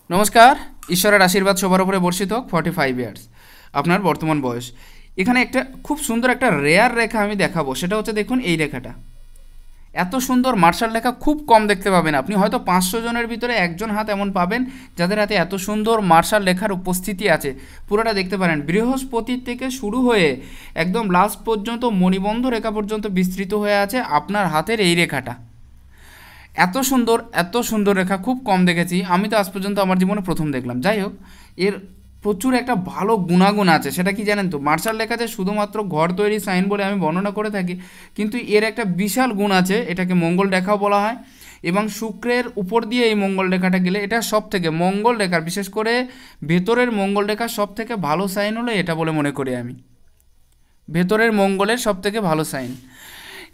নমস্কার। ঈশ্বরের আশীর্বাদ সবার উপরে বর্ষিত হোক। 45 ইয়ার্স আপনার বর্তমান বয়স। এখানে একটা খুব সুন্দর একটা রেয়ার রেখা আমি দেখাবো, সেটা হচ্ছে দেখুন এই রেখাটা। এত সুন্দর মার্শাল রেখা খুব কম দেখতে পাবেন আপনি, হয়তো 500 জনের ভিতরে একজন হাত এমন পাবেন যাদের হাতে এত সুন্দর মার্শাল রেখার উপস্থিতি আছে। পুরোটা দেখতে পারেন, বৃহস্পতির থেকে শুরু হয়ে একদম লাস্ট পর্যন্ত মণিবন্ধ রেখা পর্যন্ত বিস্তৃত হয়ে আছে আপনার হাতের এই রেখাটা। এত সুন্দর রেখা খুব কম দেখেছি আমি, তো আজ পর্যন্ত আমার জীবনে প্রথম দেখলাম। যাই হোক, এর প্রচুর একটা ভালো গুণাগুণ আছে। সেটা কি জানেন তো? মার্শাল রেখা যে শুধুমাত্র ঘর তৈরি সাইন বলে আমি বর্ণনা করে থাকি, কিন্তু এর একটা বিশাল গুণ আছে। এটাকে মঙ্গল রেখাও বলা হয়, এবং শুক্রের উপর দিয়ে এই মঙ্গল রেখাটা গেলে এটা সব থেকে মঙ্গল রেখার, বিশেষ করে ভেতরের মঙ্গল রেখার সব থেকে ভালো সাইন হলো এটা বলে মনে করি আমি। ভেতরের মঙ্গলের সব থেকে ভালো সাইন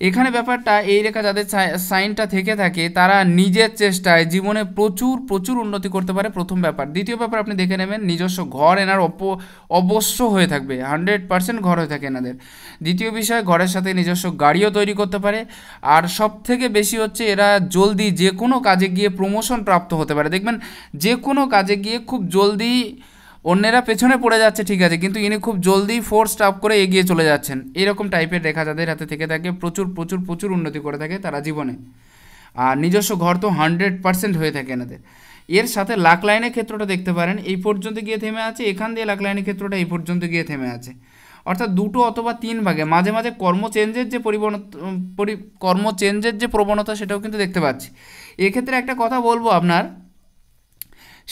এখানে। ব্যাপারটা এই রেখা যাদের সাইনটা থেকে থাকে তারা নিজের চেষ্টায় জীবনে প্রচুর প্রচুর উন্নতি করতে পারে, প্রথম ব্যাপার। দ্বিতীয় ব্যাপার, আপনি দেখে নেবেন নিজস্ব ঘর এনার অবশ্য হয়ে থাকবে, 100% ঘর হয়ে থাকে এনাদের। দ্বিতীয় বিষয়, ঘরের সাথে নিজস্ব গাড়িও তৈরি করতে পারে। আর সব থেকে বেশি হচ্ছে এরা জলদি যে কোনো কাজে গিয়ে প্রমোশন প্রাপ্ত হতে পারে। দেখবেন যে কোনো কাজে গিয়ে খুব জলদি, অন্যেরা পেছনে পড়ে যাচ্ছে ঠিক আছে, কিন্তু ইনি খুব জলদি ফোর্স আপ করে এগিয়ে চলে যাচ্ছেন। এরকম টাইপের রেখা যাদের হাতে থেকে থাকে প্রচুর প্রচুর প্রচুর উন্নতি করে থাকে তারা জীবনে। আর নিজস্ব ঘর তো 100% হয়ে থাকে এনাদের। এর সাথে লাক লাইনের ক্ষেত্রটা দেখতে পারেন, এই পর্যন্ত গিয়ে থেমে আছে, এখান দিয়ে লাক লাইনের ক্ষেত্রটা এই পর্যন্ত গিয়ে থেমে আছে। অর্থাৎ দুটো অথবা তিন ভাগে মাঝে মাঝে কর্ম চেঞ্জের যে প্রবণতা সেটাও কিন্তু দেখতে পাচ্ছি। এক্ষেত্রে একটা কথা বলবো আপনার,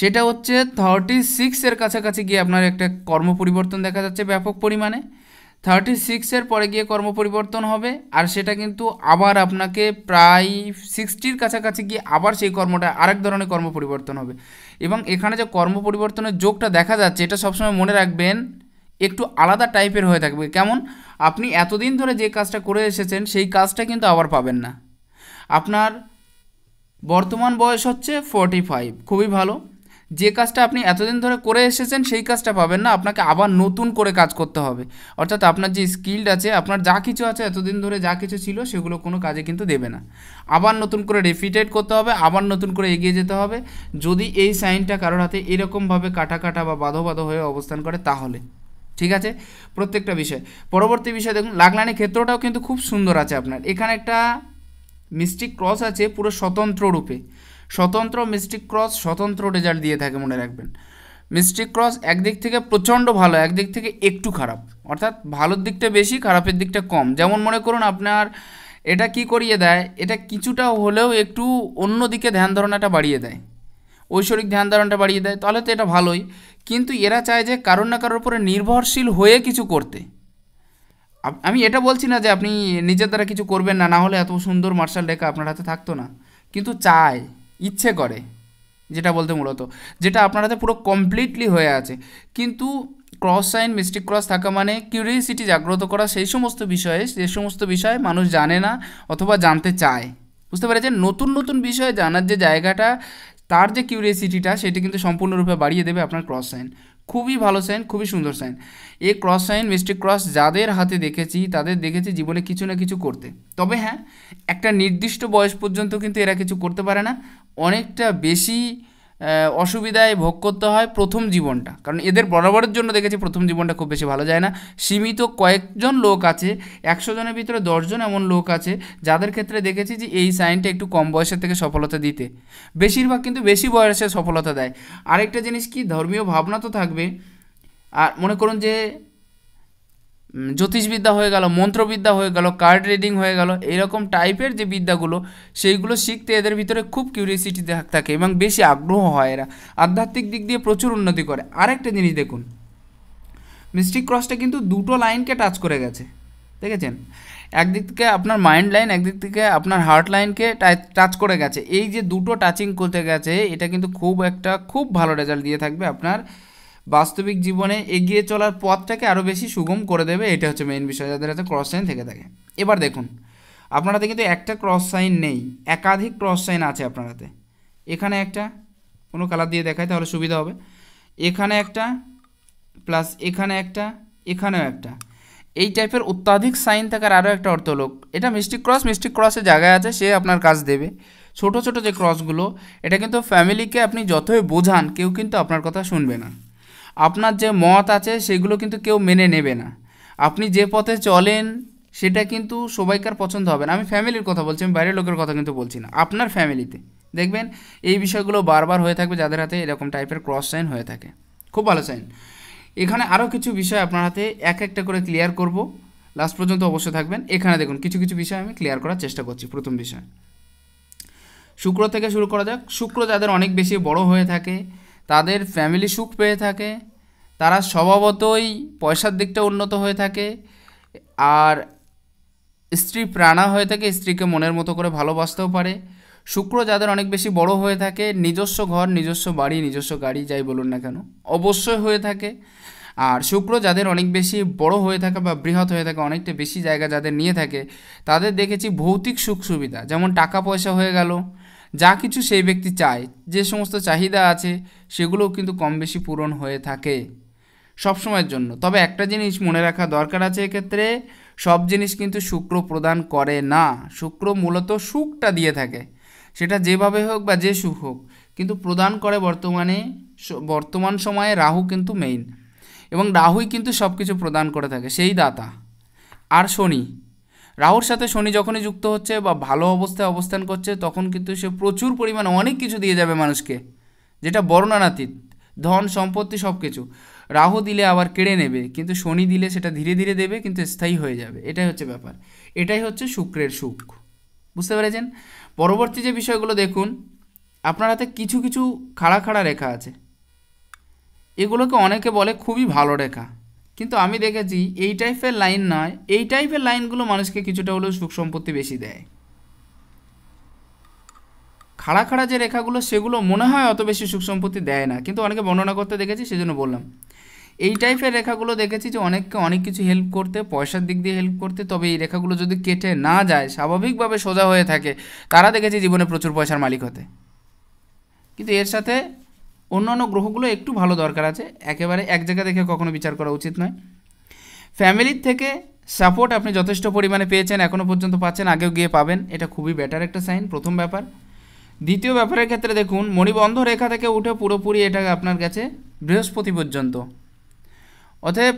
সেটা হচ্ছে 36-এর কাছাকাছি গিয়ে আপনার একটা কর্ম পরিবর্তন দেখা যাচ্ছে ব্যাপক পরিমাণে। 36-এর পরে গিয়ে কর্ম পরিবর্তন হবে, আর সেটা কিন্তু আবার আপনাকে প্রায় 60-র কাছাকাছি গিয়ে আবার সেই কর্মটা আরেক ধরনের কর্ম পরিবর্তন হবে। এবং এখানে যে কর্ম পরিবর্তনের যোগটা দেখা যাচ্ছে এটা সবসময় মনে রাখবেন একটু আলাদা টাইপের হয়ে থাকবে। কেমন? আপনি এতদিন ধরে যে কাজটা করে এসেছেন সেই কাজটা কিন্তু আবার পাবেন না। আপনার বর্তমান বয়স হচ্ছে 45, খুবই ভালো। যে কাজটা আপনি এতদিন ধরে করে এসেছেন সেই কাজটা পাবেন না, আপনাকে আবার নতুন করে কাজ করতে হবে। অর্থাৎ আপনার যে স্কিলড আছে, আপনার যা কিছু আছে এতদিন ধরে যা কিছু ছিল সেগুলো কোনো কাজে কিন্তু দেবে না। আবার নতুন করে রিপিটেড করতে হবে, আবার নতুন করে এগিয়ে যেতে হবে। যদি এই সাইনটা কারোর হাতে এরকমভাবে কাটা কাটা বা বাঁধো বাঁধো হয়ে অবস্থান করে তাহলে ঠিক আছে। প্রত্যেকটা বিষয়, পরবর্তী বিষয় দেখুন, লাগলানি ক্ষেত্রটাও কিন্তু খুব সুন্দর আছে আপনার। এখানে একটা মিস্টিক ক্রস আছে পুরো স্বতন্ত্র রূপে। স্বতন্ত্র মিস্টিক ক্রস স্বতন্ত্র রেজাল্ট দিয়ে থাকে, মনে রাখবেন। মিস্টিক ক্রস একদিক থেকে প্রচণ্ড ভালো, একদিক থেকে একটু খারাপ। অর্থাৎ ভালোর দিকটা বেশি, খারাপের দিকটা কম। যেমন মনে করুন আপনার এটা কি করিয়ে দেয়, এটা কিছুটা হলেও একটু অন্য দিকে ধ্যান ধারণাটা বাড়িয়ে দেয়, ঐশ্বরিক ধ্যান ধারণাটা বাড়িয়ে দেয়, তাহলে তো এটা ভালোই। কিন্তু এরা চায় যে কারোর না কারোর উপরে নির্ভরশীল হয়ে কিছু করতে। আমি এটা বলছি না যে আপনি নিজের দ্বারা কিছু করবেন না, না হলে এত সুন্দর মার্শাল রেখা আপনার হাতে থাকতো না। কিন্তু চায়, ইচ্ছে করে, যেটা বলতে মূলত যেটা আপনার হাতে পুরো কমপ্লিটলি হয়ে আছে। কিন্তু ক্রস সাইন মিস্টিক ক্রস থাকা মানে কিউরিয়াসিটি জাগ্রত করা সেই সমস্ত বিষয়ে, যে সমস্ত বিষয়ে মানুষ জানে না অথবা জানতে চায়। বুঝতে পেরেছেন? নতুন নতুন বিষয়ে জানার যে জায়গাটা, তার যে কিউরিয়াসিটিটা সেটি কিন্তু সম্পূর্ণরূপে বাড়িয়ে দেবে আপনার ক্রস সাইন। খুবই ভালো সাইন, খুবই সুন্দর সাইন। এই ক্রস সাইন মিস্টিক ক্রস যাদের হাতে দেখেছি তাদের দেখেছি জীবনে কিছু না কিছু করতে। তবে হ্যাঁ, একটা নির্দিষ্ট বয়স পর্যন্ত কিন্তু এরা কিছু করতে পারে না। অনেকটা বেশি অসুবিধায় ভোগ করতে হয় প্রথম জীবনটা, কারণ এদের বরাবরের জন্য দেখেছি প্রথম জীবনটা খুব বেশি ভালো যায় না। সীমিত কয়েকজন লোক আছে, 100 জনের ভিতরে 10 জন এমন লোক আছে যাদের ক্ষেত্রে দেখেছি যে এই সাইনটা একটু কম বয়সের থেকে সফলতা দিতে। বেশিরভাগ কিন্তু বেশি বয়সে সফলতা দেয়। আরেকটা জিনিস কি, ধর্মীয় ভাবনা তো থাকবে। আর মনে করুন যে জ্যোতিষবিদ্যা হয়ে গেল, মন্ত্রবিদ্যা হয়ে গেল, কার্ড রিডিং হয়ে গেল, এরকম টাইপের যে বিদ্যাগুলো সেইগুলো শিখতে এদের ভিতরে খুব কিউরিয়াসিটি থাকে এবং বেশি আগ্রহ হয়। এরা আধ্যাত্মিক দিক দিয়ে প্রচুর উন্নতি করে। আরেকটা জিনিস দেখুন, মিস্টিক ক্রসটা কিন্তু দুটো লাইনকে টাচ করে গেছে, দেখেছেন? একদিক থেকে আপনার মাইন্ড লাইন, একদিক থেকে আপনার হার্ট লাইনকে টাচ করে গেছে। এই যে দুটো টাচিং করতে গেছে এটা কিন্তু খুব ভালো রেজাল্ট দিয়ে থাকবে আপনার বাস্তবিক জীবনে এগিয়ে চলার পথটাকে আরও বেশি সুগম করে দেবে। এটা হচ্ছে মেইন বিষয় যাদের হাতে ক্রস সাইন থেকে থাকে। এবার দেখুন, আপনার হাতে কিন্তু একটা ক্রস সাইন নেই, একাধিক ক্রস সাইন আছে আপনার হাতে। এখানে একটা, কোনো কালার দিয়ে দেখায় তাহলে সুবিধা হবে। এখানে একটা, প্লাস এখানে একটা, এখানেও একটা। এই টাইপের অত্যাধিক সাইন থাকার আরও একটা অর্থ হলো, এটা মিস্টিক ক্রসের জায়গায় আছে, সে আপনার কাজ দেবে। ছোট ছোট যে ক্রসগুলো, এটা কিন্তু ফ্যামিলিকে আপনি যতই বোঝান কেউ কিন্তু আপনার কথা শুনবে না। আপনার যে মত আছে সেগুলো কিন্তু কেউ মেনে নেবে না। আপনি যে পথে চলেন সেটা কিন্তু সবাইকার পছন্দ হবে না। আমি ফ্যামিলির কথা বলছি, আমি বাইরের লোকের কথা কিন্তু বলছি না। আপনার ফ্যামিলিতে দেখবেন এই বিষয়গুলো বারবার হয়ে থাকবে যাদের হাতে এরকম টাইপের ক্রস সাইন হয়ে থাকে। খুব ভালো সাইন। এখানে আরও কিছু বিষয় আপনার হাতে এক একটা করে ক্লিয়ার করব, লাস্ট পর্যন্ত অবশ্যই থাকবেন। এখানে দেখুন কিছু কিছু বিষয় আমি ক্লিয়ার করার চেষ্টা করছি। প্রথম বিষয় শুক্র থেকে শুরু করা যাক। শুক্র যাদের অনেক বেশি বড় হয়ে থাকে, তাদের ফ্যামিলি সুখ পেয়ে থাকে, তারা স্বভাবতই পয়সার দিকটা উন্নত হয়ে থাকে, আর স্ত্রী প্রাণা হয়ে থাকে, স্ত্রীকে মনের মতো করে ভালোবাসতেও পারে। শুক্র যাদের অনেক বেশি বড় হয়ে থাকে, নিজস্ব ঘর, নিজস্ব বাড়ি, নিজস্ব গাড়ি যাই বলুন না কেন অবশ্যই হয়ে থাকে। আর শুক্র যাদের অনেক বেশি বড় হয়ে থাকে বা বৃহৎ হয়ে থাকে, অনেকটা বেশি জায়গা যাদের নিয়ে থাকে, তাদের দেখেছি ভৌতিক সুখ সুবিধা, যেমন টাকা পয়সা হয়ে গেল, যা কিছু সেই ব্যক্তি চায়, যে সমস্ত চাহিদা আছে সেগুলোও কিন্তু কম বেশি পূরণ হয়ে থাকে সবসময়ের জন্য। তবে একটা জিনিস মনে রাখা দরকার আছে এক্ষেত্রে, সব জিনিস কিন্তু শুক্র প্রদান করে না। শুক্র মূলত সুখটা দিয়ে থাকে, সেটা যেভাবে হোক বা যে সুখ হোক, কিন্তু প্রদান করে বর্তমান সময়ে রাহু কিন্তু মেইন, এবং রাহুই কিন্তু সব কিছু প্রদান করে থাকে, সেই দাতা। আর শনি, রাহুর সাথে শনি যখনই যুক্ত হচ্ছে বা ভালো অবস্থায় অবস্থান করছে, তখন কিন্তু সে প্রচুর পরিমাণে অনেক কিছু দিয়ে যাবে মানুষকে, যেটা বর্ণনাতীত, ধন সম্পত্তি সব কিছু। রাহু দিলে আবার কেড়ে নেবে, কিন্তু শনি দিলে সেটা ধীরে ধীরে দেবে, কিন্তু স্থায়ী হয়ে যাবে। এটাই হচ্ছে ব্যাপার, এটাই হচ্ছে শুক্রের সুখ। বুঝতে পেরেছেন? পরবর্তী যে বিষয়গুলো দেখুন, আপনার হাতে কিছু কিছু খাড়া খাড়া রেখা আছে, এগুলোকে অনেকে বলে খুবই ভালো রেখা, কিন্তু আমি দেখেছি এই টাইপের লাইন নয়, এই টাইপের লাইনগুলো মানুষকে কিছুটা হলেও সুখ সম্পত্তি বেশি দেয়। খাড়া খাড়া যে রেখাগুলো সেগুলো মনে হয় অত বেশি সুখ সম্পত্তি দেয় না, কিন্তু অনেকে বর্ণনা করতে দেখেছি, সেজন্য বললাম। এই টাইপের রেখাগুলো দেখেছি যে অনেককে অনেক কিছু হেল্প করতে, পয়সার দিক দিয়ে হেল্প করতে। তবে এই রেখাগুলো যদি কেটে না যায়, স্বাভাবিকভাবে সোজা হয়ে থাকে, তারা দেখেছি জীবনে প্রচুর পয়সার মালিক হতে। কিন্তু এর সাথে অন্যান্য গ্রহগুলো একটু ভালো দরকার আছে, একেবারে এক জায়গা দেখে কখনো বিচার করা উচিত নয়। ফ্যামিলির থেকে সাপোর্ট আপনি যথেষ্ট পরিমাণে পেয়েছেন, এখনও পর্যন্ত পাচ্ছেন, আগেও গিয়ে পাবেন, এটা খুবই বেটার একটা সাইন, প্রথম ব্যাপার। দ্বিতীয় ব্যাপারের ক্ষেত্রে দেখুন, মণিবন্ধ রেখা থেকে উঠে পুরোপুরি এটা আপনার কাছে বৃহস্পতি পর্যন্ত, অতএব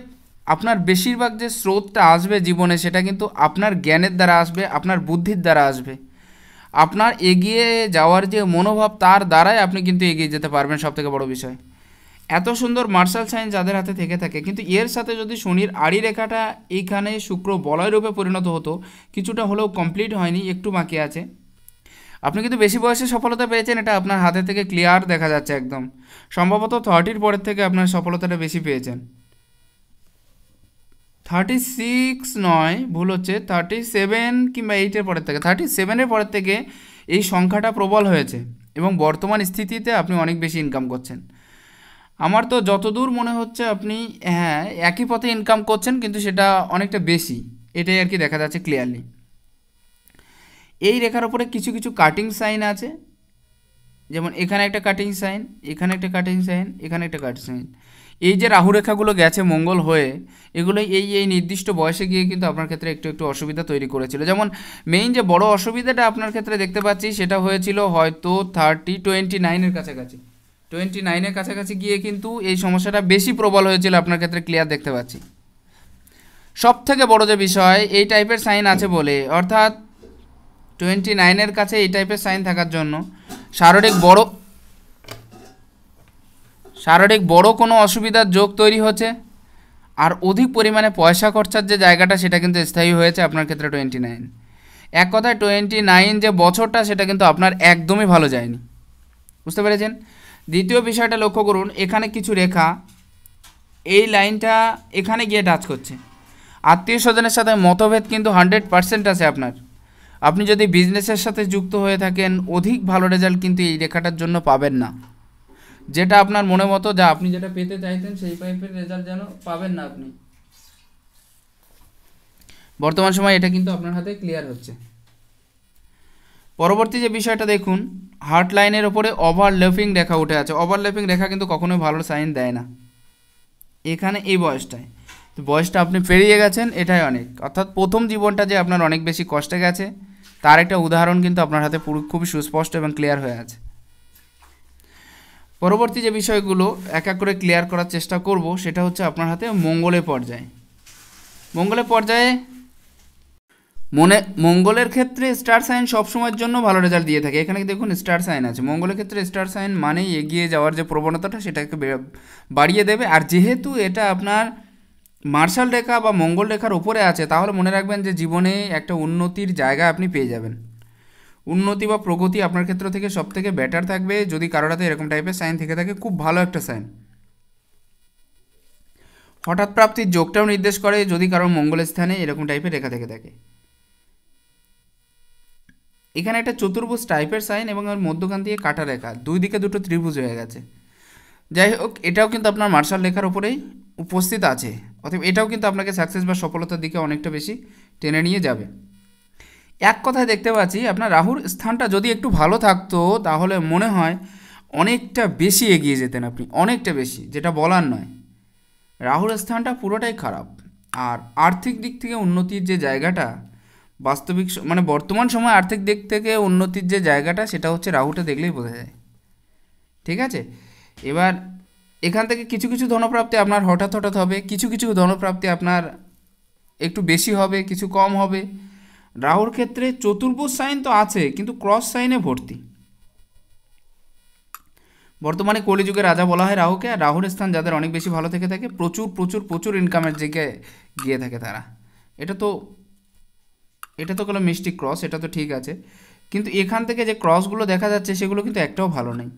আপনার বেশিরভাগ যে স্রোতটা আসবে জীবনে, সেটা কিন্তু আপনার জ্ঞানের দ্বারা আসবে, আপনার বুদ্ধির দ্বারা আসবে, আপনার এগিয়ে যাওয়ার যে মনোভাব, তার দ্বারাই আপনি কিন্তু এগিয়ে যেতে পারবেন। সবথেকে বড় বিষয়, এত সুন্দর মার্শাল সাইন যাদের হাতে থেকে থাকে, কিন্তু এর সাথে যদি শনির আড়ি রেখাটা এইখানে শুক্র বলয় রূপে পরিণত হতো, কিছুটা হলেও কমপ্লিট হয়নি, একটু বাকি আছে। আপনি কিন্তু বেশি বয়সে সফলতা পেয়েছেন, এটা আপনার হাতে থেকে ক্লিয়ার দেখা যাচ্ছে একদম। সম্ভবত 30-র পরের থেকে আপনার সফলতাটা বেশি পেয়েছেন। 36 নয়, ভুল হচ্ছে, 37 কিংবা 8-এর পরের থেকে, 37-এর পরের থেকে এই সংখ্যাটা প্রবল হয়েছে, এবং বর্তমান স্থিতিতে আপনি অনেক বেশি ইনকাম করছেন। আমার তো যতদূর মনে হচ্ছে আপনি একই পথে ইনকাম করছেন, কিন্তু সেটা অনেকটা বেশি, এটাই আর কি দেখা যাচ্ছে ক্লিয়ারলি। এই রেখার ওপরে কিছু কিছু কাটিং সাইন আছে, যেমন এখানে একটা কাটিং সাইন, এখানে একটা কাটিং সাইন, এখানে একটা কাটিং সাইন। এই যে রাহু রেখাগুলো গেছে মঙ্গল হয়ে, এগুলো এই নির্দিষ্ট বয়সে গিয়ে কিন্তু আপনার ক্ষেত্রে একটু একটু অসুবিধা তৈরি করেছিল। যেমন মেইন যে বড় অসুবিধাটা আপনার ক্ষেত্রে দেখতে পাচ্ছি, সেটা হয়েছিল হয়তো 29-এর কাছাকাছি, 29-এর কাছাকাছি গিয়ে কিন্তু এই সমস্যাটা বেশি প্রবল হয়েছিল আপনার ক্ষেত্রে, ক্লিয়ার দেখতে পাচ্ছি। সব থেকে বড় যে বিষয়, এই টাইপের সাইন আছে বলে, অর্থাৎ 29-এর কাছে এই টাইপের সাইন থাকার জন্য শারীরিক বড় কোনো অসুবিধার যোগ তৈরি হচ্ছে, আর অধিক পরিমাণে পয়সা খরচার যে জায়গাটা, সেটা কিন্তু স্থায়ী হয়েছে আপনার ক্ষেত্রে 29। এক কথায় 29 যে বছরটা, সেটা কিন্তু আপনার একদমই ভালো যায়নি। বুঝতে পেরেছেন? দ্বিতীয় বিষয়টা লক্ষ্য করুন, এখানে কিছু রেখা, এই লাইনটা এখানে গিয়ে টাচ করছে। আত্মীয় স্বজনের সাথে মতভেদ কিন্তু 100% আছে আপনার। আপনি যদি বিজনেসের সাথে যুক্ত হয়ে থাকেন, অধিক ভালো রেজাল্ট কিন্তু এই রেখাটার জন্য পাবেন না। যেটা আপনার মনে মতো, যা আপনি যেটা পেতে চাইতেন, সেই টাইপের রেজাল্ট যেন পাবেন না আপনি। বর্তমান সময় এটা কিন্তু আপনার হাতে ক্লিয়ার হচ্ছে। পরবর্তী যে বিষয়টা দেখুন, হার্ট লাইনের ওপরে ওভারল্যাপিং রেখা উঠে আছে। ওভারল্যাপিং রেখা কিন্তু কখনোই ভালো সাইন দেয় না এখানে এই বয়সটায়। তো বয়সটা আপনি পেরিয়ে গেছেন, এটাই অনেক। অর্থাৎ প্রথম জীবনটা যে আপনার অনেক বেশি কষ্টে গেছে তার একটা উদাহরণ কিন্তু আপনার হাতে পুরো খুবই সুস্পষ্ট এবং ক্লিয়ার হয়ে আছে। পরবর্তী যে বিষয়গুলো এক এক করে ক্লিয়ার করার চেষ্টা করব সেটা হচ্ছে আপনার হাতে মঙ্গলের পর্যায়ে। মঙ্গলের পর্যায়ে মঙ্গলের ক্ষেত্রে স্টার সাইন সবসময়ের জন্য ভালো রেজাল্ট দিয়ে থাকে। এখানে দেখুন স্টার সাইন আছে, মঙ্গলের ক্ষেত্রে স্টার সাইন মানেই এগিয়ে যাওয়ার যে প্রবণতাটা সেটাকে বাড়িয়ে দেবে। আর যেহেতু এটা আপনার মার্শাল রেখা বা মঙ্গল রেখার উপরে আছে, তাহলে মনে রাখবেন যে জীবনে একটা উন্নতির জায়গা আপনি পেয়ে যাবেন। উন্নতি বা প্রগতি আপনার ক্ষেত্র থেকে সব থেকে বেটার থাকবে যদি কারোর হাতে এরকম টাইপের সাইন থেকে থাকে, খুব ভালো একটা সাইন। হঠাৎ প্রাপ্তির যোগটাও নির্দেশ করে যদি কারোর মঙ্গলের স্থানে এরকম টাইপের রেখা থেকে থাকে। এখানে একটা চতুর্ভুজ টাইপের সাইন এবং ওর মধ্যখান দিয়ে কাটা রেখা, দুই দিকে দুটো ত্রিভুজ হয়ে গেছে। যাই হোক, এটাও কিন্তু আপনার মার্শাল রেখার উপরেই উপস্থিত আছে, অতএব এটাও কিন্তু আপনাকে সাকসেস বা সফলতার দিকে অনেকটা বেশি টেনে নিয়ে যাবে। এক কথায় দেখতে পাচ্ছি আপনার রাহুর স্থানটা যদি একটু ভালো থাকতো তাহলে মনে হয় অনেকটা বেশি এগিয়ে যেতেন আপনি, অনেকটা বেশি, যেটা বলার নয়। রাহুর স্থানটা পুরোটাই খারাপ। আর আর্থিক দিক থেকে উন্নতির যে জায়গাটা, বাস্তবিক মানে বর্তমান সময় আর্থিক দিক থেকে উন্নতির যে জায়গাটা সেটা হচ্ছে রাহুটা দেখলেই বোঝা যায়। ঠিক আছে, এবার এখান থেকে কিছু কিছু ধনপ্রাপ্তি আপনার হঠাৎ হঠাৎ হবে, কিছু কিছু ধনপ্রাপ্তি আপনার একটু বেশি হবে, কিছু কম হবে। রাহুর ক্ষেত্রে চতুর্ভুজ সাইন তো আছে কিন্তু ক্রস সাইনে ভর্তি। বর্তমানে কলিযুগের রাজা বলা হয় রাহুকে। আর রাহুর স্থান যাদের অনেক বেশি ভালো থেকে থাকে প্রচুর প্রচুর প্রচুর ইনকামের দিকে গিয়ে থাকে তারা। এটা তো কোনো মিষ্টি ক্রস, এটা তো ঠিক আছে, কিন্তু এখান থেকে যে ক্রসগুলো দেখা যাচ্ছে সেগুলো কিন্তু একটাও ভালো নেই।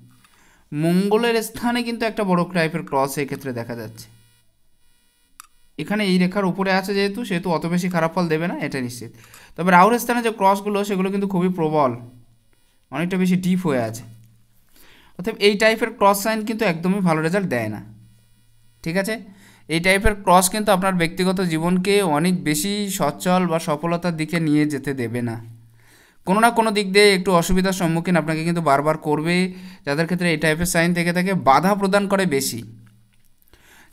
মঙ্গলের স্থানে কিন্তু একটা বড় টাইপের ক্রস এই ক্ষেত্রে দেখা যাচ্ছে। এখানে এই রেখার উপরে আছে সেহেতু অত বেশি খারাপ ফল দেবে না, এটা নিশ্চিত। তবে রাহুর স্থানে যে ক্রসগুলো সেগুলো কিন্তু খুবই প্রবল, অনেকটা বেশি ডিপ হয়ে আছে। অর্থাৎ এই টাইপের ক্রস সাইন কিন্তু একদমই ভালো রেজাল্ট দেয় না। ঠিক আছে, এই টাইপের ক্রস কিন্তু আপনার ব্যক্তিগত জীবনকে অনেক বেশি সচ্ছল বা সফলতার দিকে নিয়ে যেতে দেবে না। কোনো না কোনো দিক দিয়ে একটু অসুবিধার সম্মুখীন আপনাকে কিন্তু বারবার করবে। যাদের ক্ষেত্রে এই টাইপের সাইন থেকে থাকে বাধা প্রদান করে বেশি।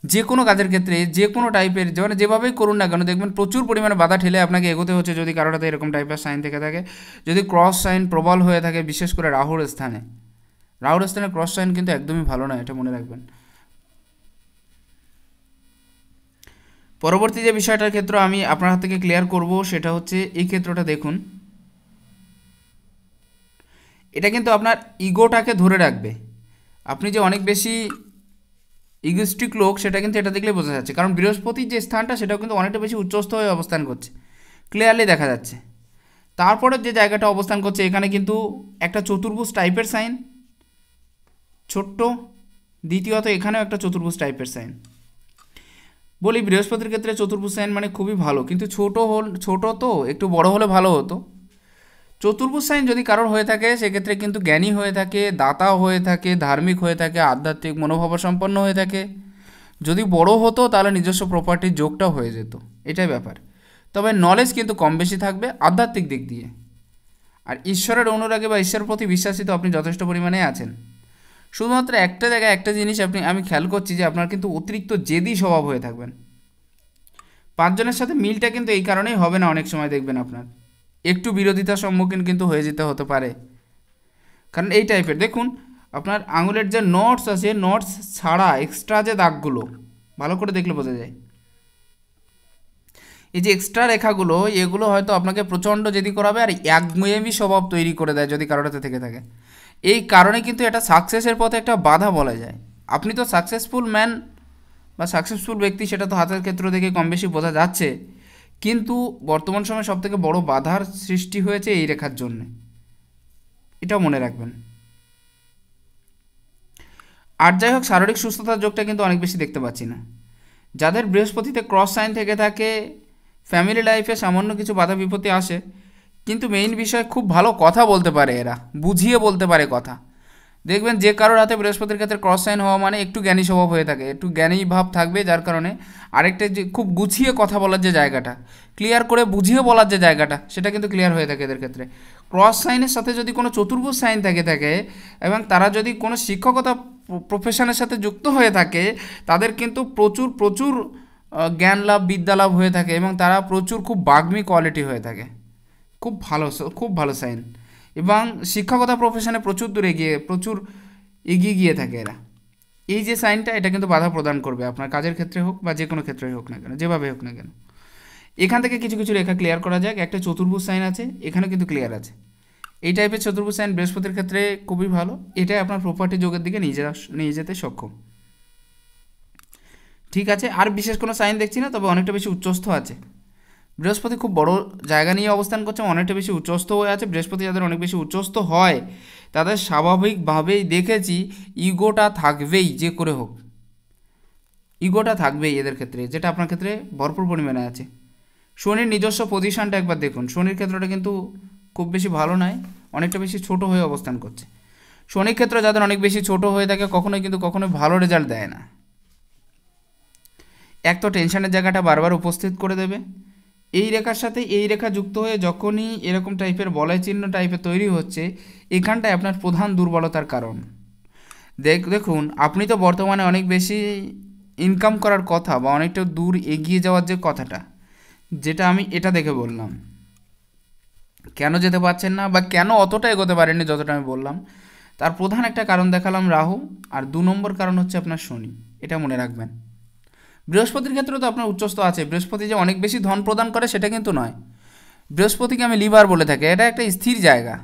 যে কোনো কাজের ক্ষেত্রে যে কোনো টাইপের মানে যেভাবেই করুন না কেন দেখবেন প্রচুর পরিমাণে বাধা ঠেলে আপনাকে এগোতে হচ্ছে যদি কারোর হাতে এরকম টাইপের সাইন থেকে থাকে। যদি ক্রস সাইন প্রবল হয়ে থাকে, বিশেষ করে রাহুর স্থানে ক্রস সাইন কিন্তু একদমই ভালো না, এটা মনে রাখবেন। পরবর্তী যে বিষয়টার ক্ষেত্র আমি আপনার হাত থেকে ক্লিয়ার করব সেটা হচ্ছে এই ক্ষেত্রটা দেখুন। এটা কিন্তু আপনার ইগোটাকে ধরে রাখবে। আপনি যে অনেক বেশি ইগোস্টিক লোক সেটা কিন্তু এটা দেখলে বোঝা যাচ্ছে, কারণ বৃহস্পতির যে স্থানটা সেটাও কিন্তু অনেকটা বেশি উচ্চস্থ হয়ে অবস্থান করছে, ক্লিয়ারলি দেখা যাচ্ছে। তারপরে যে জায়গাটা অবস্থান করছে এখানে কিন্তু একটা চতুর্ভুজ টাইপের সাইন, ছোট্ট। দ্বিতীয়ত এখানেও একটা চতুর্ভুজ টাইপের সাইন। বলি বৃহস্পতির ক্ষেত্রে চতুর্ভুজ সাইন মানে খুবই ভালো, কিন্তু ছোট তো একটু বড় হলে ভালো হতো। চতুর্ভুজ সাইন যদি কারোর হয়ে থাকে সেক্ষেত্রে কিন্তু জ্ঞানী হয়ে থাকে, দাতাও হয়ে থাকে, ধার্মিক হয়ে থাকে, আধ্যাত্মিক মনোভাব সম্পন্ন হয়ে থাকে। যদি বড় হতো তাহলে নিজস্ব প্রপার্টির যোগটাও হয়ে যেত, এটাই ব্যাপার। তবে নলেজ কিন্তু কম বেশি থাকবে আধ্যাত্মিক দিক দিয়ে। আর ঈশ্বরের অনুরাগে বা ঈশ্বরের প্রতি বিশ্বাসী তো আপনি যথেষ্ট পরিমাণে আছেন। শুধুমাত্র একটা জায়গায় একটা জিনিস আমি খেয়াল করছি যে আপনার কিন্তু অতিরিক্ত জেদি স্বভাব হয়ে থাকবেন। পাঁচজনের সাথে মিলটা কিন্তু এই কারণেই হবে না, অনেক সময় দেখবেন আপনার একটু বিরোধিতার সম্মুখীন কিন্তু হয়ে যেতে হতে পারে। কারণ এই টাইপের দেখুন আপনার আঙুলের যে নটস আছে, নটস ছাড়া এক্সট্রা যে দাগগুলো ভালো করে দেখলে বোঝা যায়। এই যে এক্সট্রা রেখাগুলো এগুলো হয়তো আপনাকে প্রচণ্ড জেদি করাবে আর একগুঁয়েমি স্বভাব তৈরি করে দেয় যদি কারোর হাতে থেকে থাকে। এই কারণে কিন্তু এটা সাকসেসের পথে একটা বাধা বলা যায়। আপনি তো সাকসেসফুল ম্যান বা সাকসেসফুল ব্যক্তি, সেটা তো হাতের ক্ষেত্র থেকে কম বেশি বোঝা যাচ্ছে, কিন্তু বর্তমান সময়ে সবথেকে বড় বাধার সৃষ্টি হয়েছে এই রেখার জন্যে, এটাও মনে রাখবেন। আর যাই হোক, শারীরিক সুস্থতার যোগটা কিন্তু অনেক বেশি দেখতে পাচ্ছি না। যাদের বৃহস্পতিতে ক্রস সাইন থেকে থাকে ফ্যামিলি লাইফে সামান্য কিছু বাধা বিপত্তি আসে, কিন্তু মেইন বিষয় খুব ভালো কথা বলতে পারে, এরা বুঝিয়ে বলতে পারে কথা। দেখবেন যে কারোর হাতে বৃহস্পতির ক্ষেত্রে ক্রস সাইন হওয়া মানে একটু জ্ঞানী স্বভাব হয়ে থাকে, একটু জ্ঞানী ভাব থাকবে, যার কারণে আরেকটা যে খুব গুছিয়ে কথা বলার যে জায়গাটা, ক্লিয়ার করে বুঝিয়ে বলার যে জায়গাটা, সেটা কিন্তু ক্লিয়ার হয়ে থাকে এদের ক্ষেত্রে। ক্রস সাইনের সাথে যদি কোনো চতুর্ভুজ সাইন থাকে এবং তারা যদি কোনো শিক্ষকতা প্রফেশনের সাথে যুক্ত হয়ে থাকে, তাদের কিন্তু প্রচুর প্রচুর জ্ঞান লাভ বিদ্যা লাভ হয়ে থাকে এবং তারা প্রচুর খুব বাগ্মী কোয়ালিটি হয়ে থাকে, খুব ভালো সাইন। এবং শিক্ষকতা প্রফেশনে প্রচুর এগিয়ে গিয়ে থাকে এরা। এই যে সাইনটা, এটা কিন্তু বাধা প্রদান করবে আপনার কাজের ক্ষেত্রে হোক বা যে কোনো ক্ষেত্রেই হোক না কেন, যেভাবে হোক না কেন। এখান থেকে কিছু কিছু রেখা ক্লিয়ার করা যাক। একটা চতুর্ভুজ সাইন আছে, এখানেও কিন্তু ক্লিয়ার আছে। এই টাইপের চতুর্ভুজ সাইন বৃহস্পতির ক্ষেত্রে খুবই ভালো, এটাই আপনার প্রপার্টি যোগের দিকে নিয়ে যেতে সক্ষম। ঠিক আছে, আর বিশেষ কোনো সাইন দেখছি না, তবে অনেকটা বেশি উচ্চস্থ আছে। বৃহস্পতি খুব বড় জায়গা নিয়ে অবস্থান করছে, অনেকটা বেশি উচ্চস্থ হয়ে আছে। বৃহস্পতি যাদের অনেক বেশি উচ্চস্থ হয় তাদের স্বাভাবিকভাবেই দেখেছি ইগোটা থাকবেই, যে করে হোক ইগোটা থাকবেই এদের ক্ষেত্রে, যেটা আপনার ক্ষেত্রে ভরপুর পরিমাণে আছে। শনির নিজস্ব পজিশনটা একবার দেখুন, শনির ক্ষেত্রটা কিন্তু খুব বেশি ভালো নয়, অনেকটা বেশি ছোট হয়ে অবস্থান করছে। শনির ক্ষেত্র যাদের অনেক বেশি ছোট হয়ে থাকে কখনোই ভালো রেজাল্ট দেয় না। এক তো টেনশনের জায়গাটা বারবার উপস্থিত করে দেবে। এই রেখার সাথে এই রেখা যুক্ত হয়ে যখনই এরকম টাইপের বলয় চিহ্ন টাইপের তৈরি হচ্ছে, এখানটায় আপনার প্রধান দুর্বলতার কারণ। দেখুন, আপনি তো বর্তমানে অনেক বেশি ইনকাম করার কথা বা অনেকটা দূর এগিয়ে যাওয়ার যে কথাটা, যেটা আমি এটা দেখে বললাম, কেন যেতে পারছেন না বা কেন অতটা এগোতে পারেননি যতটা আমি বললাম, তার প্রধান একটা কারণ দেখালাম রাহু, আর 2 নম্বর কারণ হচ্ছে আপনার শনি। এটা মনে রাখবেন। বৃহস্পতির ক্ষেত্রে তো আপনার উচ্চস্থ আছে, বৃহস্পতি যে অনেক বেশি ধন প্রদান করে সেটা কিন্তু নয়। বৃহস্পতিকে আমি লিভার বলে থাকি, এটা একটা স্থির জায়গা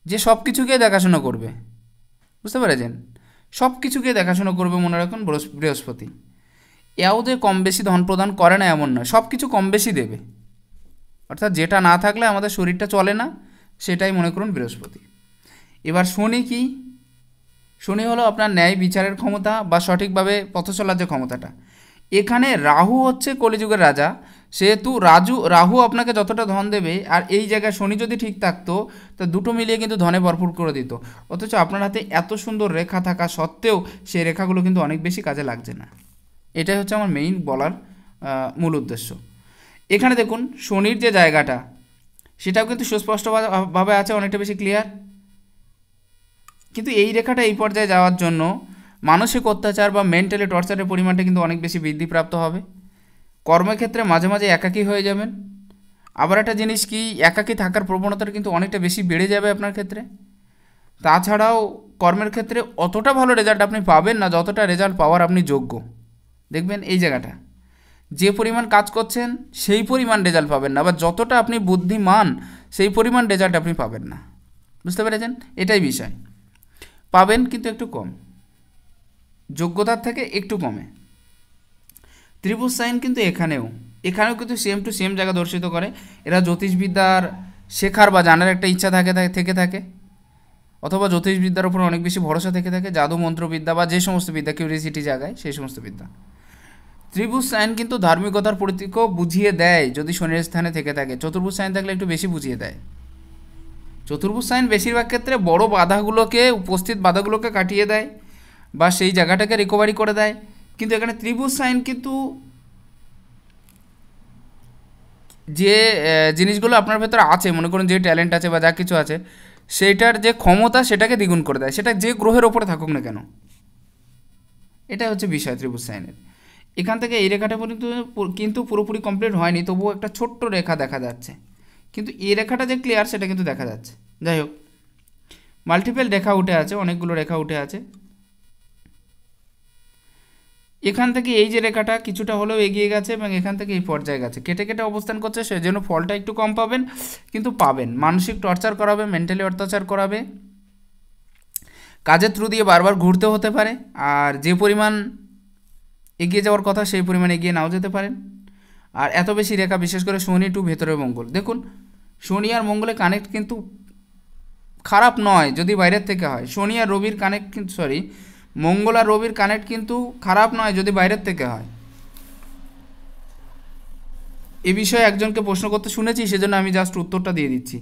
যে সব কিছুকে দেখাশোনা করবে, বুঝতে পেরেছেন? সব কিছুকে দেখাশোনা করবে, মনে রাখুন বৃহস্পতি। এও যে কম বেশি ধন প্রদান করে না এমন নয়, সব কিছু কম বেশি দেবে। অর্থাৎ যেটা না থাকলে আমাদের শরীরটা চলে না, সেটাই মনে করুন বৃহস্পতি। এবার শনি কি? শনি হলো আপনার ন্যায় বিচারের ক্ষমতা বা সঠিকভাবে পথ চলার যে ক্ষমতাটা। এখানে রাহু হচ্ছে কলিযুগের রাজা, সেহেতু রাহু আপনাকে যতটা ধন দেবে, আর এই জায়গায় শনি যদি ঠিক থাকতো তা দুটো মিলিয়ে কিন্তু ধনে ভরপুর করে দিত। অথচ আপনার হাতে এত সুন্দর রেখা থাকা সত্ত্বেও সেই রেখাগুলো কিন্তু অনেক বেশি কাজে লাগছে না। এটাই হচ্ছে আমার মেইন বলার মূল উদ্দেশ্য। এখানে দেখুন শনির যে জায়গাটা, সেটাও কিন্তু সুস্পষ্টভাবে আছে, অনেকটা বেশি ক্লিয়ার। কিন্তু এই রেখাটা এই পর্যায়ে যাওয়ার জন্য মানসিক অত্যাচার বা মেন্টালি টর্চারের পরিমাণটা কিন্তু অনেক বেশি বৃদ্ধিপ্রাপ্ত হবে। কর্মক্ষেত্রে মাঝে মাঝে একাকী হয়ে যাবেন। আবার একটা জিনিস কি, একাকী থাকার প্রবণতাটা কিন্তু অনেকটা বেশি বেড়ে যাবে আপনার ক্ষেত্রে। তাছাড়াও কর্মের ক্ষেত্রে অতটা ভালো রেজাল্ট আপনি পাবেন না যতটা রেজাল্ট পাওয়ার আপনি যোগ্য। দেখবেন এই জায়গাটা, যে পরিমাণ কাজ করছেন সেই পরিমাণ রেজাল্ট পাবেন না, বা যতটা আপনি বুদ্ধিমান সেই পরিমাণ রেজাল্ট আপনি পাবেন না। বুঝতে পেরেছেন? এটাই বিষয়। পাবেন কিন্তু একটু কম, যোগ্যতার থেকে একটু কমে। ত্রিভুজ সাইন কিন্তু এখানেও কিন্তু সেম টু সেম জায়গা দর্শিত করে। এরা জ্যোতিষবিদ্যার শেখার বা জানার একটা ইচ্ছা থেকে থাকে, অথবা জ্যোতিষবিদ্যার উপর অনেক বেশি ভরসা থেকে থাকে, জাদু মন্ত্রবিদ্যা বা যে সমস্ত বিদ্যা কিউরিয়াসিটি জায়গায় সেই সমস্ত বিদ্যা। ত্রিভুজ সাইন কিন্তু ধার্মিকতার প্রতীকও বুঝিয়ে দেয় যদি শনির স্থানে থেকে থাকে। চতুর্ভুজ সাইন থাকলে একটু বেশি বুঝিয়ে দেয়। চতুর্ভুজ সাইন বেশিরভাগ ক্ষেত্রে বড় উপস্থিত বাধাগুলোকে কাটিয়ে দেয় বা সেই জায়গাটাকে রিকভারি করে দেয়। কিন্তু এখানে ত্রিভুজ সাইন কিন্তু যে জিনিসগুলো আপনার ভেতরে আছে, মনে করুন যে ট্যালেন্ট আছে বা যা কিছু আছে, সেইটার যে ক্ষমতা সেটাকে দ্বিগুণ করে দেয়, সেটা যে গ্রহের ওপরে থাকুক না কেন। এটা হচ্ছে বিষয় ত্রিভুজ সাইনের। এখান থেকে এই রেখাটা কিন্তু পুরোপুরি কমপ্লিট হয়নি, তবুও একটা ছোট্ট রেখা দেখা যাচ্ছে, কিন্তু এই রেখাটা যে ক্লিয়ার সেটা কিন্তু দেখা যাচ্ছে। যাই হোক, মাল্টিপল রেখা উঠে আছে, অনেকগুলো রেখা উঠে আছে। এখান থেকে এই যে রেখাটা কিছুটা হলেও এগিয়ে গেছে এবং এখান থেকে এই পর্যায়ে গেছে, কেটে কেটে অবস্থান করছে, সেজন্য ফলটা একটু কম পাবেন, কিন্তু পাবেন। মানসিক টর্চার করাবে, মেন্টালি অত্যাচার করাবে, কাজের থ্রু দিয়ে বারবার ঘুরতে হতে পারে, আর যে পরিমাণ এগিয়ে যাওয়ার কথা সেই পরিমাণ এগিয়ে নাও যেতে পারেন। আর এত বেশি রেখা, বিশেষ করে শনি টু ভেতরের মঙ্গল, দেখুন শনি আর মঙ্গলের কানেক্ট কিন্তু খারাপ নয় যদি বাইরের থেকে হয়। শনি আর রবির কানেক্ট কিন্তু মঙ্গল আর রবির কানেক্ট কিন্তু খারাপ নয় যদি বাইরের থেকে হয়। এ বিষয়ে একজনকে প্রশ্ন করতে শুনেছি, সেজন্য আমি জাস্ট উত্তরটা দিয়ে দিচ্ছি।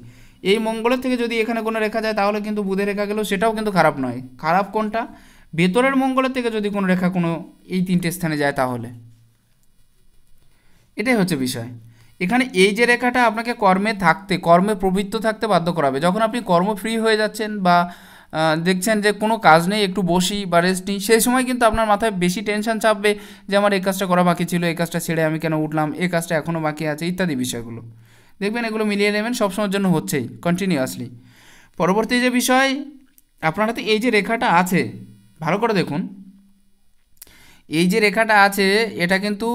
এই মঙ্গলের থেকে যদি এখানে কোনো রেখা যায় তাহলে কিন্তু বুধে রেখা গেলেও সেটাও কিন্তু খারাপ নয়। খারাপ কোনটা? ভেতরের মঙ্গলের থেকে যদি কোনো রেখা এই 3টে স্থানে যায় তাহলে। এটাই হচ্ছে বিষয়। এখানে এই যে রেখাটা আপনাকে কর্মে প্রবৃত্ত থাকতে বাধ্য করাবে। যখন আপনি কর্ম ফ্রি হয়ে যাচ্ছেন বা দেখছেন যে কোনো কাজ নেই, একটু বসি বা রেস্ট নিই, সেই সময় কিন্তু আপনার মাথায় বেশি টেনশন চাপবে যে আমার এই কাজটা করা বাকি ছিল, এই কাজটা ছেড়ে আমি কেন উঠলাম, এই কাজটা এখনও বাকি আছে ইত্যাদি বিষয়গুলো। দেখবেন এগুলো মিলিয়ে নেবেন, সবসময়ের জন্য হচ্ছেই কন্টিনিউয়াসলি। পরবর্তী যে বিষয়, আপনার হাতে এই যে রেখাটা আছে, ভালো করে দেখুন, এই যে রেখাটা আছে এটা কিন্তু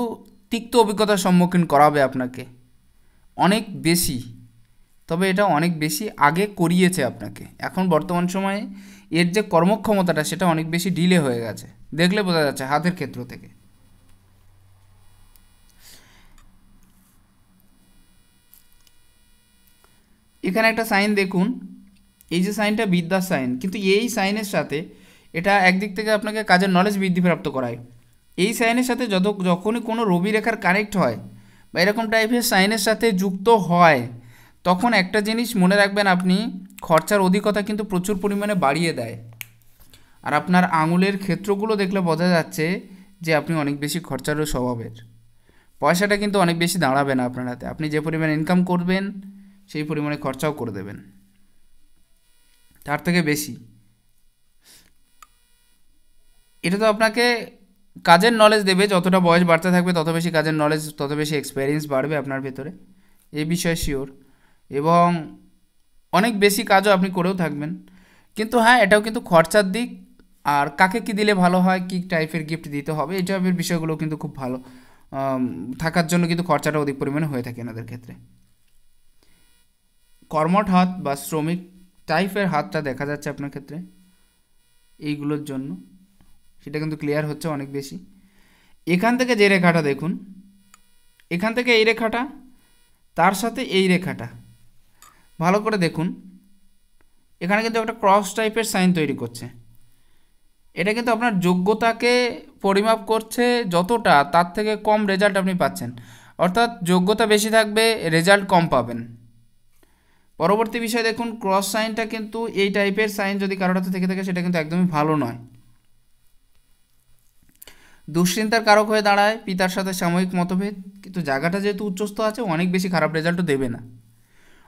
তিক্ত অভিজ্ঞতার সম্মুখীন করাবে আপনাকে অনেক বেশি। তবে এটা অনেক বেশি আগে করিয়েছে আপনাকে, এখন বর্তমান সময়ে এর যে কর্মক্ষমতাটা সেটা অনেক বেশি ডিলে হয়ে গেছে, দেখলে বোঝা যাচ্ছে হাতের ক্ষেত্র থেকে। এখানে একটা সাইন দেখুন, এই যে সাইনটা বিদ্যার সাইন, কিন্তু এই সাইনের সাথে এটা একদিক থেকে আপনাকে কাজের নলেজ বৃদ্ধিপ্রাপ্ত করায়। এই সাইনের সাথে যখনই কোনো রবি রেখার কানেক্ট হয় বা এরকম টাইপের সাইনের সাথে যুক্ত হয়, তখন একটা জিনিস মনে রাখবেন, আপনি খরচার অধিকতা কিন্তু প্রচুর পরিমাণে বাড়িয়ে দেয়। আর আপনার আঙুলের ক্ষেত্রগুলো দেখলে বোঝা যাচ্ছে যে আপনি অনেক বেশি খরচারও স্বভাবের। পয়সাটা কিন্তু অনেক বেশি দাঁড়াবে না আপনার হাতে, আপনি যে পরিমাণে ইনকাম করবেন সেই পরিমাণে খরচাও করে দেবেন, তার থেকে বেশি। এটা তো আপনাকে কাজের নলেজ দেবে, যতটা বয়স বাড়তে থাকবে তত বেশি কাজের নলেজ, তত বেশি এক্সপেরিয়েন্স বাড়বে আপনার ভেতরে, এই বিষয়ে শিওর। এবং অনেক বেশি কাজও আপনি করেও থাকবেন। কিন্তু হ্যাঁ, এটাও কিন্তু খরচার দিক, আর কাকে কী দিলে ভালো হয়, কী টাইপের গিফট দিতে হবে, এই টাইপের বিষয়গুলো কিন্তু খুব ভালো থাকার জন্য কিন্তু খরচাটা অধিক পরিমাণে হয়ে থাকে এনাদের ক্ষেত্রে। কর্মঠ হাত বা শ্রমিক টাইপের হাতটা দেখা যাচ্ছে আপনার ক্ষেত্রে এইগুলোর জন্য, সেটা কিন্তু ক্লিয়ার হচ্ছে অনেক বেশি। এখান থেকে যে রেখাটা দেখুন, এখান থেকে এই রেখাটা, তার সাথে এই রেখাটা ভালো করে দেখুন, এখানে কিন্তু একটা ক্রস টাইপের সাইন তৈরি করছে। এটা কিন্তু আপনার যোগ্যতাকে পরিমাপ করছে, যতটা তার থেকে কম রেজাল্ট আপনি পাচ্ছেন, অর্থাৎ যোগ্যতা বেশি থাকবে, রেজাল্ট কম পাবেন। পরবর্তী বিষয় দেখুন, ক্রস সাইনটা কিন্তু এই টাইপের সাইন যদি কারোর হাতে থেকে থাকে সেটা কিন্তু একদমই ভালো নয়। দুশ্চিন্তার কারক হয়ে দাঁড়ায়, পিতার সাথে সাময়িক মতভেদ, কিন্তু জায়গাটা যেহেতু উচ্চস্থ আছে অনেক বেশি খারাপ রেজাল্টও দেবে না,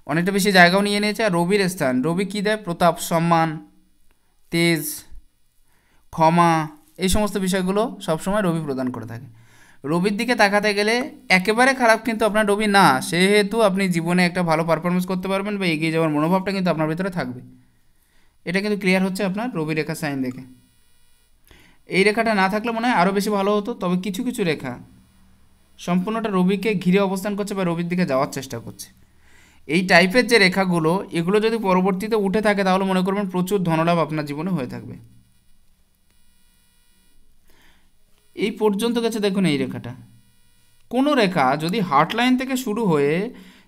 অনেকটা বেশি জায়গাও নিয়ে নিয়েছে। আর রবির স্থান, রবি কী দেয়, প্রতাপ, সম্মান, তেজ, ক্ষমা, এই সমস্ত বিষয়গুলো সবসময় রবি প্রদান করে থাকে। রবির দিকে তাকাতে গেলে একেবারে খারাপ কিন্তু আপনার রবি না, সেহেতু আপনি জীবনে একটা ভালো পারফরমেন্স করতে পারবেন বা এগিয়ে যাওয়ার মনোভাবটা কিন্তু আপনার ভিতরে থাকবে। এটা কিন্তু ক্লিয়ার হচ্ছে আপনার রবি রেখা সাইন দেখে। এই রেখাটা না থাকলে মনে হয় আরও বেশি ভালো হতো, তবে কিছু কিছু রেখা সম্পূর্ণটা রবিকে ঘিরে অবস্থান করছে বা রবির দিকে যাওয়ার চেষ্টা করছে। এই টাইপের যে রেখাগুলো, এগুলো যদি পরবর্তীতে উঠে থাকে তাহলে মনে করবেন প্রচুর ধনলাভ আপনার জীবনে হয়ে থাকবে। এই পর্যন্ত গেছে দেখুন এই রেখাটা। কোনো রেখা যদি হার্ট লাইন থেকে শুরু হয়ে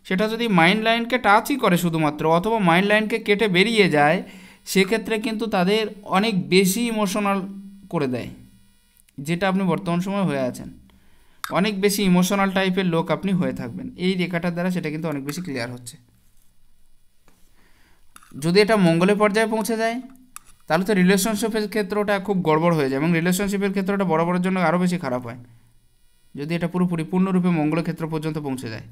সেটা যদি মাইন্ড লাইনকে টাচই করে শুধুমাত্র, অথবা মাইন্ড লাইনকে কেটে বেরিয়ে যায়, সেক্ষেত্রে কিন্তু তাদের অনেক বেশি ইমোশনাল করে দেয়, যেটা আপনি বর্তমান সময় হয়ে আছেন। অনেক বেশি ইমোশনাল টাইপের লোক আপনি হয়ে থাকবেন এই রেখাটার দ্বারা, সেটা কিন্তু অনেক বেশি ক্লিয়ার হচ্ছে। যদি এটা মঙ্গলের পর্যায়ে পৌঁছে যায় তাহলে তো রিলেশনশিপের ক্ষেত্রটা খুব গড়বড় হয়ে যায়, এবং রিলেশনশিপের ক্ষেত্রটা বরাবরের জন্য আরও বেশি খারাপ হয় যদি এটা পুরোপুরি পূর্ণরূপে মঙ্গলের ক্ষেত্র পর্যন্ত পৌঁছে যায়।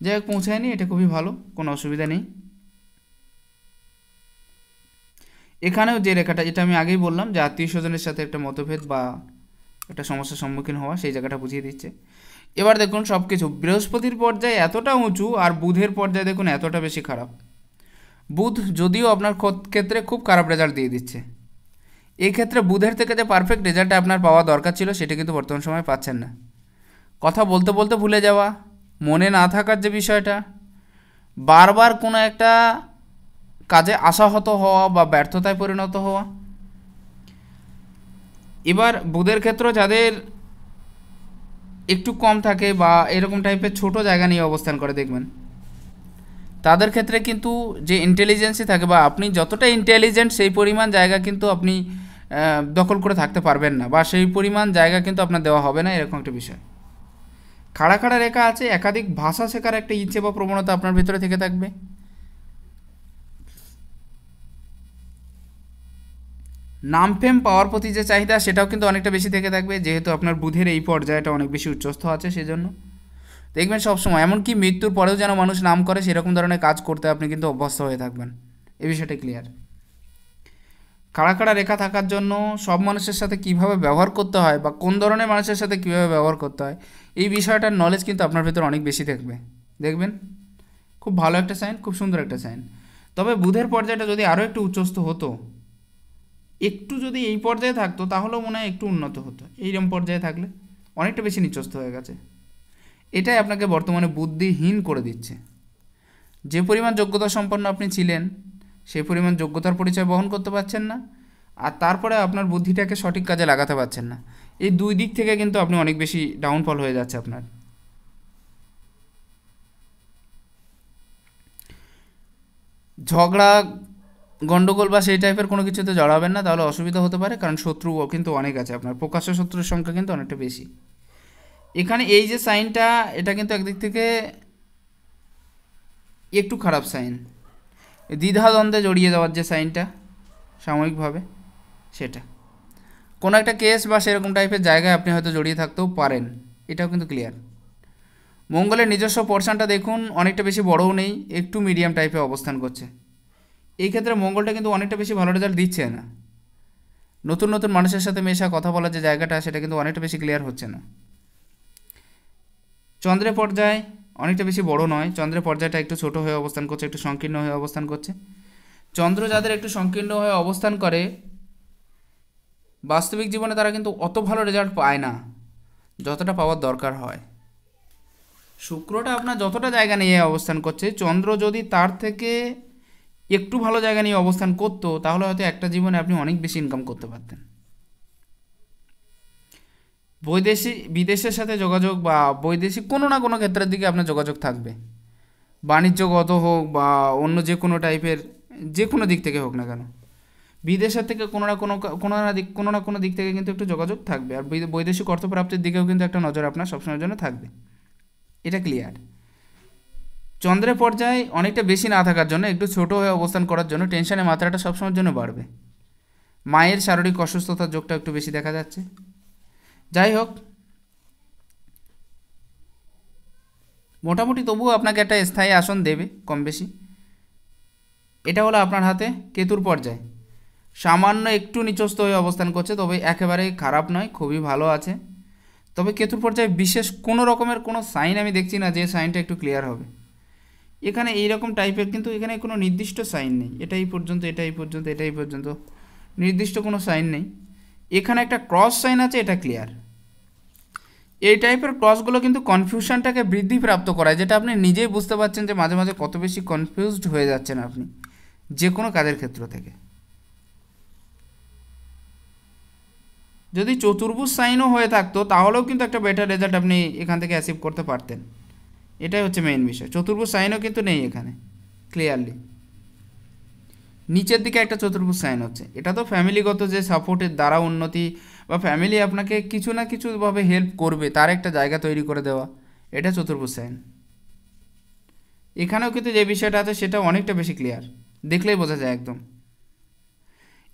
যাই হোক, পৌঁছায়নি, এটা খুবই ভালো, কোনো অসুবিধা নেই। এখানেও যে রেখাটা, যেটা আমি আগেই বললাম যে আত্মীয় স্বজনের সাথে একটা মতভেদ বা একটা সমস্যার সম্মুখীন হওয়া, সেই জায়গাটা বুঝিয়ে দিচ্ছে। এবার দেখুন সব কিছু বৃহস্পতির পর্যায়ে এতটা উঁচু, আর বুধের পর্যায়ে দেখুন এতটা বেশি খারাপ। বুধ যদিও আপনার ক্ষেত্রে খুব খারাপ রেজাল্ট দিয়ে দিচ্ছে, এই ক্ষেত্রে বুধের থেকে যে পারফেক্ট রেজাল্টটা আপনার পাওয়া দরকার ছিল সেটা কিন্তু বর্তমান সময়ে পাচ্ছেন না। কথা বলতে বলতে ভুলে যাওয়া, মনে না থাকার যে বিষয়টা, বারবার কোনো একটা কাজে আশাহত হওয়া বা ব্যর্থতায় পরিণত হওয়া। এবার বুধের ক্ষেত্র যাদের একটু কম থাকে বা এরকম টাইপের ছোট জায়গা নিয়ে অবস্থান করে, দেখবেন তাদের ক্ষেত্রে কিন্তু যে ইন্টেলিজেন্সই থাকে বা আপনি যতটা ইন্টেলিজেন্ট সেই পরিমাণ জায়গা কিন্তু আপনি দখল করে থাকতে পারবেন না, বা সেই পরিমাণ জায়গা কিন্তু আপনার দেওয়া হবে না, এরকম একটা বিষয়। খাড়া খাড়া রেখা আছে, একাধিক ভাষা শেখার একটা ইচ্ছে বা প্রবণতা আপনার ভিতরে থেকে থাকবে। নাম ফেম পাওয়ার প্রতি যে চাহিদা সেটাও কিন্তু অনেকটা বেশি থেকে থাকবে, যেহেতু আপনার বুধের এই পর্যায়টা অনেক বেশি উচ্চস্থ আছে, সেজন্য দেখবেন সবসময় এমনকি মৃত্যুর পরেও যেন মানুষ নাম করে সেরকম ধরনের কাজ করতে আপনি কিন্তু অভ্যস্ত হয়ে থাকবেন, এই বিষয়টা ক্লিয়ার। খাড়া খাড়া রেখা থাকার জন্য সব মানুষের সাথে কিভাবে ব্যবহার করতে হয় বা কোন ধরনের মানুষের সাথে কীভাবে ব্যবহার করতে হয় এই বিষয়টার নলেজ কিন্তু আপনার ভেতর অনেক বেশি থাকবে। দেখবেন খুব ভালো একটা সাইন, খুব সুন্দর একটা সাইন। তবে বুধের পর্যায়টা যদি আরও একটু উচ্চস্থ হতো, একটু যদি এই পর্যায়ে থাকতো তাহলেও মনে হয় একটু উন্নত হতো। এইরকম পর্যায়ে থাকলে অনেকটা বেশি নিচস্থ হয়ে গেছে। এটাই আপনাকে বর্তমানে বুদ্ধিহীন করে দিচ্ছে। যে পরিমাণ যোগ্যতা সম্পন্ন আপনি ছিলেন সেই পরিমাণ যোগ্যতার পরিচয় বহন করতে পারছেন না, আর তারপরে আপনার বুদ্ধিটাকে সঠিক কাজে লাগাতে পারছেন না। এই দুই দিক থেকে কিন্তু আপনি অনেক বেশি ডাউনফল হয়ে যাচ্ছে আপনার। ঝগড়া গন্ডগোল বা সেই টাইপের কোনো কিছুতে জড়াবেন না, তাহলে অসুবিধা হতে পারে, কারণ শত্রু কিন্তু অনেক আছে আপনার, প্রকাশ্য শত্রুর সংখ্যা কিন্তু অনেকটা বেশি। এখানে এই যে সাইনটা, এটা কিন্তু একদিক থেকে একটু খারাপ সাইন। দ্বিধাদ্বন্দ্বে জড়িয়ে যাওয়ার যে সাইনটা সাময়িকভাবে, সেটা কোনো একটা কেস বা সেরকম টাইপের জায়গায় আপনি হয়তো জড়িয়ে থাকতেও পারেন, এটাও কিন্তু ক্লিয়ার। মঙ্গলের নিজস্ব পোর্শনটা দেখুন, অনেকটা বেশি বড়ও নেই, একটু মিডিয়াম টাইপে অবস্থান করছে। এই ক্ষেত্রে মঙ্গলটা কিন্তু অনেকটা বেশি ভালো রেজাল্ট দিচ্ছে না। নতুন নতুন মানুষের সাথে মেশা, কথা বলার যে জায়গাটা, সেটা কিন্তু অনেকটা বেশি ক্লিয়ার হচ্ছে না। চন্দ্রের পর্যায় অনেকটা বেশি বড় নয়, চন্দ্রের পর্যায়টা একটু ছোট হয়ে অবস্থান করছে, একটু সংকীর্ণ হয়ে অবস্থান করছে। চন্দ্র যাদের একটু সংকীর্ণ হয়ে অবস্থান করে, বাস্তবিক জীবনে তারা কিন্তু অত ভালো রেজাল্ট পায় না যতটা পাওয়ার দরকার হয়। শুক্রটা আপনার যতটা জায়গা নিয়ে অবস্থান করছে, চন্দ্র যদি তার থেকে একটু ভালো জায়গা নিয়ে অবস্থান করতো, তাহলে হয়তো একটা জীবনে আপনি অনেক বেশি ইনকাম করতে পারতেন। বিদেশের সাথে যোগাযোগ বা বৈদেশিক কোনো না কোনো ক্ষেত্রের দিকে আপনার যোগাযোগ থাকবে, বাণিজ্যগত হোক বা অন্য যে কোনো টাইপের, যে কোনো দিক থেকে হোক না কেন, বিদেশের থেকে কোনো না কোনো দিক থেকে কিন্তু একটু যোগাযোগ থাকবে। আর বৈদেশিক অর্থপ্রাপ্তির দিকেও কিন্তু একটা নজর আপনার সবসময়ের জন্য থাকবে, এটা ক্লিয়ার। চন্দ্রের পর্যায়ে অনেকটা বেশি না থাকার জন্য, একটু ছোট হয়ে অবস্থান করার জন্য টেনশনের মাত্রাটা সবসময়ের জন্য বাড়বে। মায়ের শারীরিক অসুস্থতার যোগটা একটু বেশি দেখা যাচ্ছে। যাই হোক, মোটামুটি তবুও আপনাকে একটা স্থায়ী আসন দেবে কম বেশি। এটা হলো আপনার হাতে কেতুর পর্যায়, সামান্য একটু নিচস্থ হয়ে অবস্থান করছে, তবে একেবারেই খারাপ নয়, খুবই ভালো আছে। তবে কেতুর পর্যায়ে বিশেষ কোনো রকমের কোনো সাইন আমি দেখছি না যে সাইনটা একটু ক্লিয়ার হবে। এখানে এইরকম টাইপের, কিন্তু এখানে কোনো নির্দিষ্ট সাইন নেই, এটাই পর্যন্ত, এটাই পর্যন্ত, এটাই পর্যন্ত, নির্দিষ্ট কোনো সাইন নেই। এখানে একটা ক্রস সাইন আছে, এটা ক্লিয়ার। এই টাইপের ক্রসগুলো কিন্তু কনফিউশনটাকে বৃদ্ধিপ্রাপ্ত করায়, যেটা আপনি নিজেই বুঝতে পারছেন যে মাঝে মাঝে কত বেশি কনফিউজড হয়ে যাচ্ছেন আপনি যে কোনো কাজের ক্ষেত্র থেকে। যদি চতুর্ভুজ সাইনও হয়ে থাকতো তাহলেও কিন্তু একটা বেটার রেজাল্ট আপনি এখান থেকে অ্যাচিভ করতে পারতেন, এটাই হচ্ছে মেইন বিষয়। চতুর্ভুজ সাইনও কিন্তু নেই এখানে ক্লিয়ারলি, নিচের দিকে একটা চতুর্ভুজ সাইন হচ্ছে। এটা তো ফ্যামিলিগত যে সাপোর্টের দ্বারা উন্নতি, বা ফ্যামিলি আপনাকে কিছু না কিছুভাবে হেল্প করবে, তার একটা জায়গা তৈরি করে দেওয়া, এটা চতুর্ভুজ সাইন। এখানেও কিন্তু যে বিষয়টা আছে সেটা অনেকটা বেশি ক্লিয়ার, দেখলেই বোঝা যায় একদম।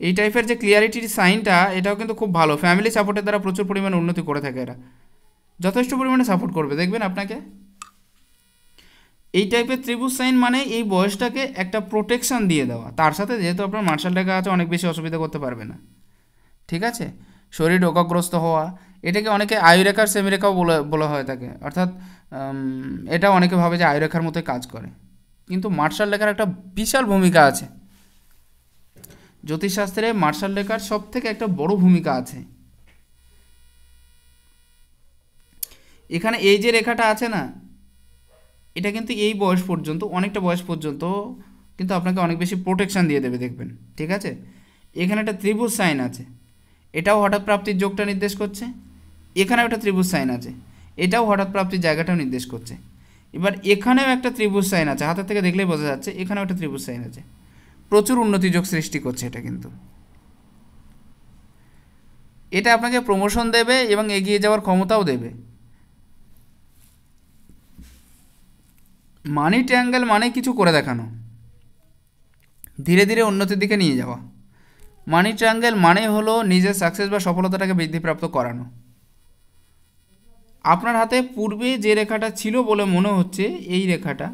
এই টাইপের যে ক্লিয়ারিটির সাইনটা, এটাও কিন্তু খুব ভালো, ফ্যামিলি সাপোর্টের দ্বারা প্রচুর পরিমাণে উন্নতি করে থাকে এরা, যথেষ্ট পরিমাণে সাপোর্ট করবে দেখবেন আপনাকে। এই টাইপের ত্রিভুজ সাইন মানে এই বয়সটাকে একটা প্রোটেকশন দিয়ে দেওয়া, তার সাথে যেহেতু আপনার মার্শাল রেখা আছে, অনেক বেশি অসুবিধা করতে পারবে না, ঠিক আছে। শরীর রোগগ্রস্ত হওয়া, এটাকে অনেকে আয়ুরেখার সেমিরেখাও বলা হয়ে থাকে, অর্থাৎ এটা অনেকে ভাবে যে আয়ুরেখার মতোই কাজ করে, কিন্তু মার্শাল রেখার একটা বিশাল ভূমিকা আছে জ্যোতিষশাস্ত্রে। মার্শাল রেখার সব থেকে একটা বড় ভূমিকা আছে। এখানে এই যে রেখাটা আছে না, এটা কিন্তু এই বয়স পর্যন্ত, অনেকটা বয়স পর্যন্ত কিন্তু আপনাকে অনেক বেশি প্রোটেকশান দিয়ে দেবে দেখবেন, ঠিক আছে। এখানে একটা ত্রিভুজ সাইন আছে, এটাও হঠাৎ প্রাপ্তির যোগটা নির্দেশ করছে। এখানেও একটা ত্রিভুজ সাইন আছে, এটাও হঠাৎ প্রাপ্তির জায়গাটাও নির্দেশ করছে। এবার এখানেও একটা ত্রিভুজ সাইন আছে, হাতের থেকে দেখলেই বোঝা যাচ্ছে এখানেও একটা ত্রিভুজ সাইন আছে, প্রচুর উন্নতি যোগ সৃষ্টি করছে এটা কিন্তু। এটা আপনাকে প্রমোশন দেবে এবং এগিয়ে যাওয়ার ক্ষমতাও দেবে। মানি ট্রায়াঙ্গেল মানে কিছু করে দেখানো, ধীরে ধীরে উন্নতির দিকে নিয়ে যাওয়া। মানি ট্রায়াঙ্গেল মানে হলো নিজের সাকসেস বা সফলতাটাকে বৃদ্ধিপ্রাপ্ত করানো। আপনার হাতে পূর্বে যে রেখাটা ছিল বলে মনে হচ্ছে, এই রেখাটা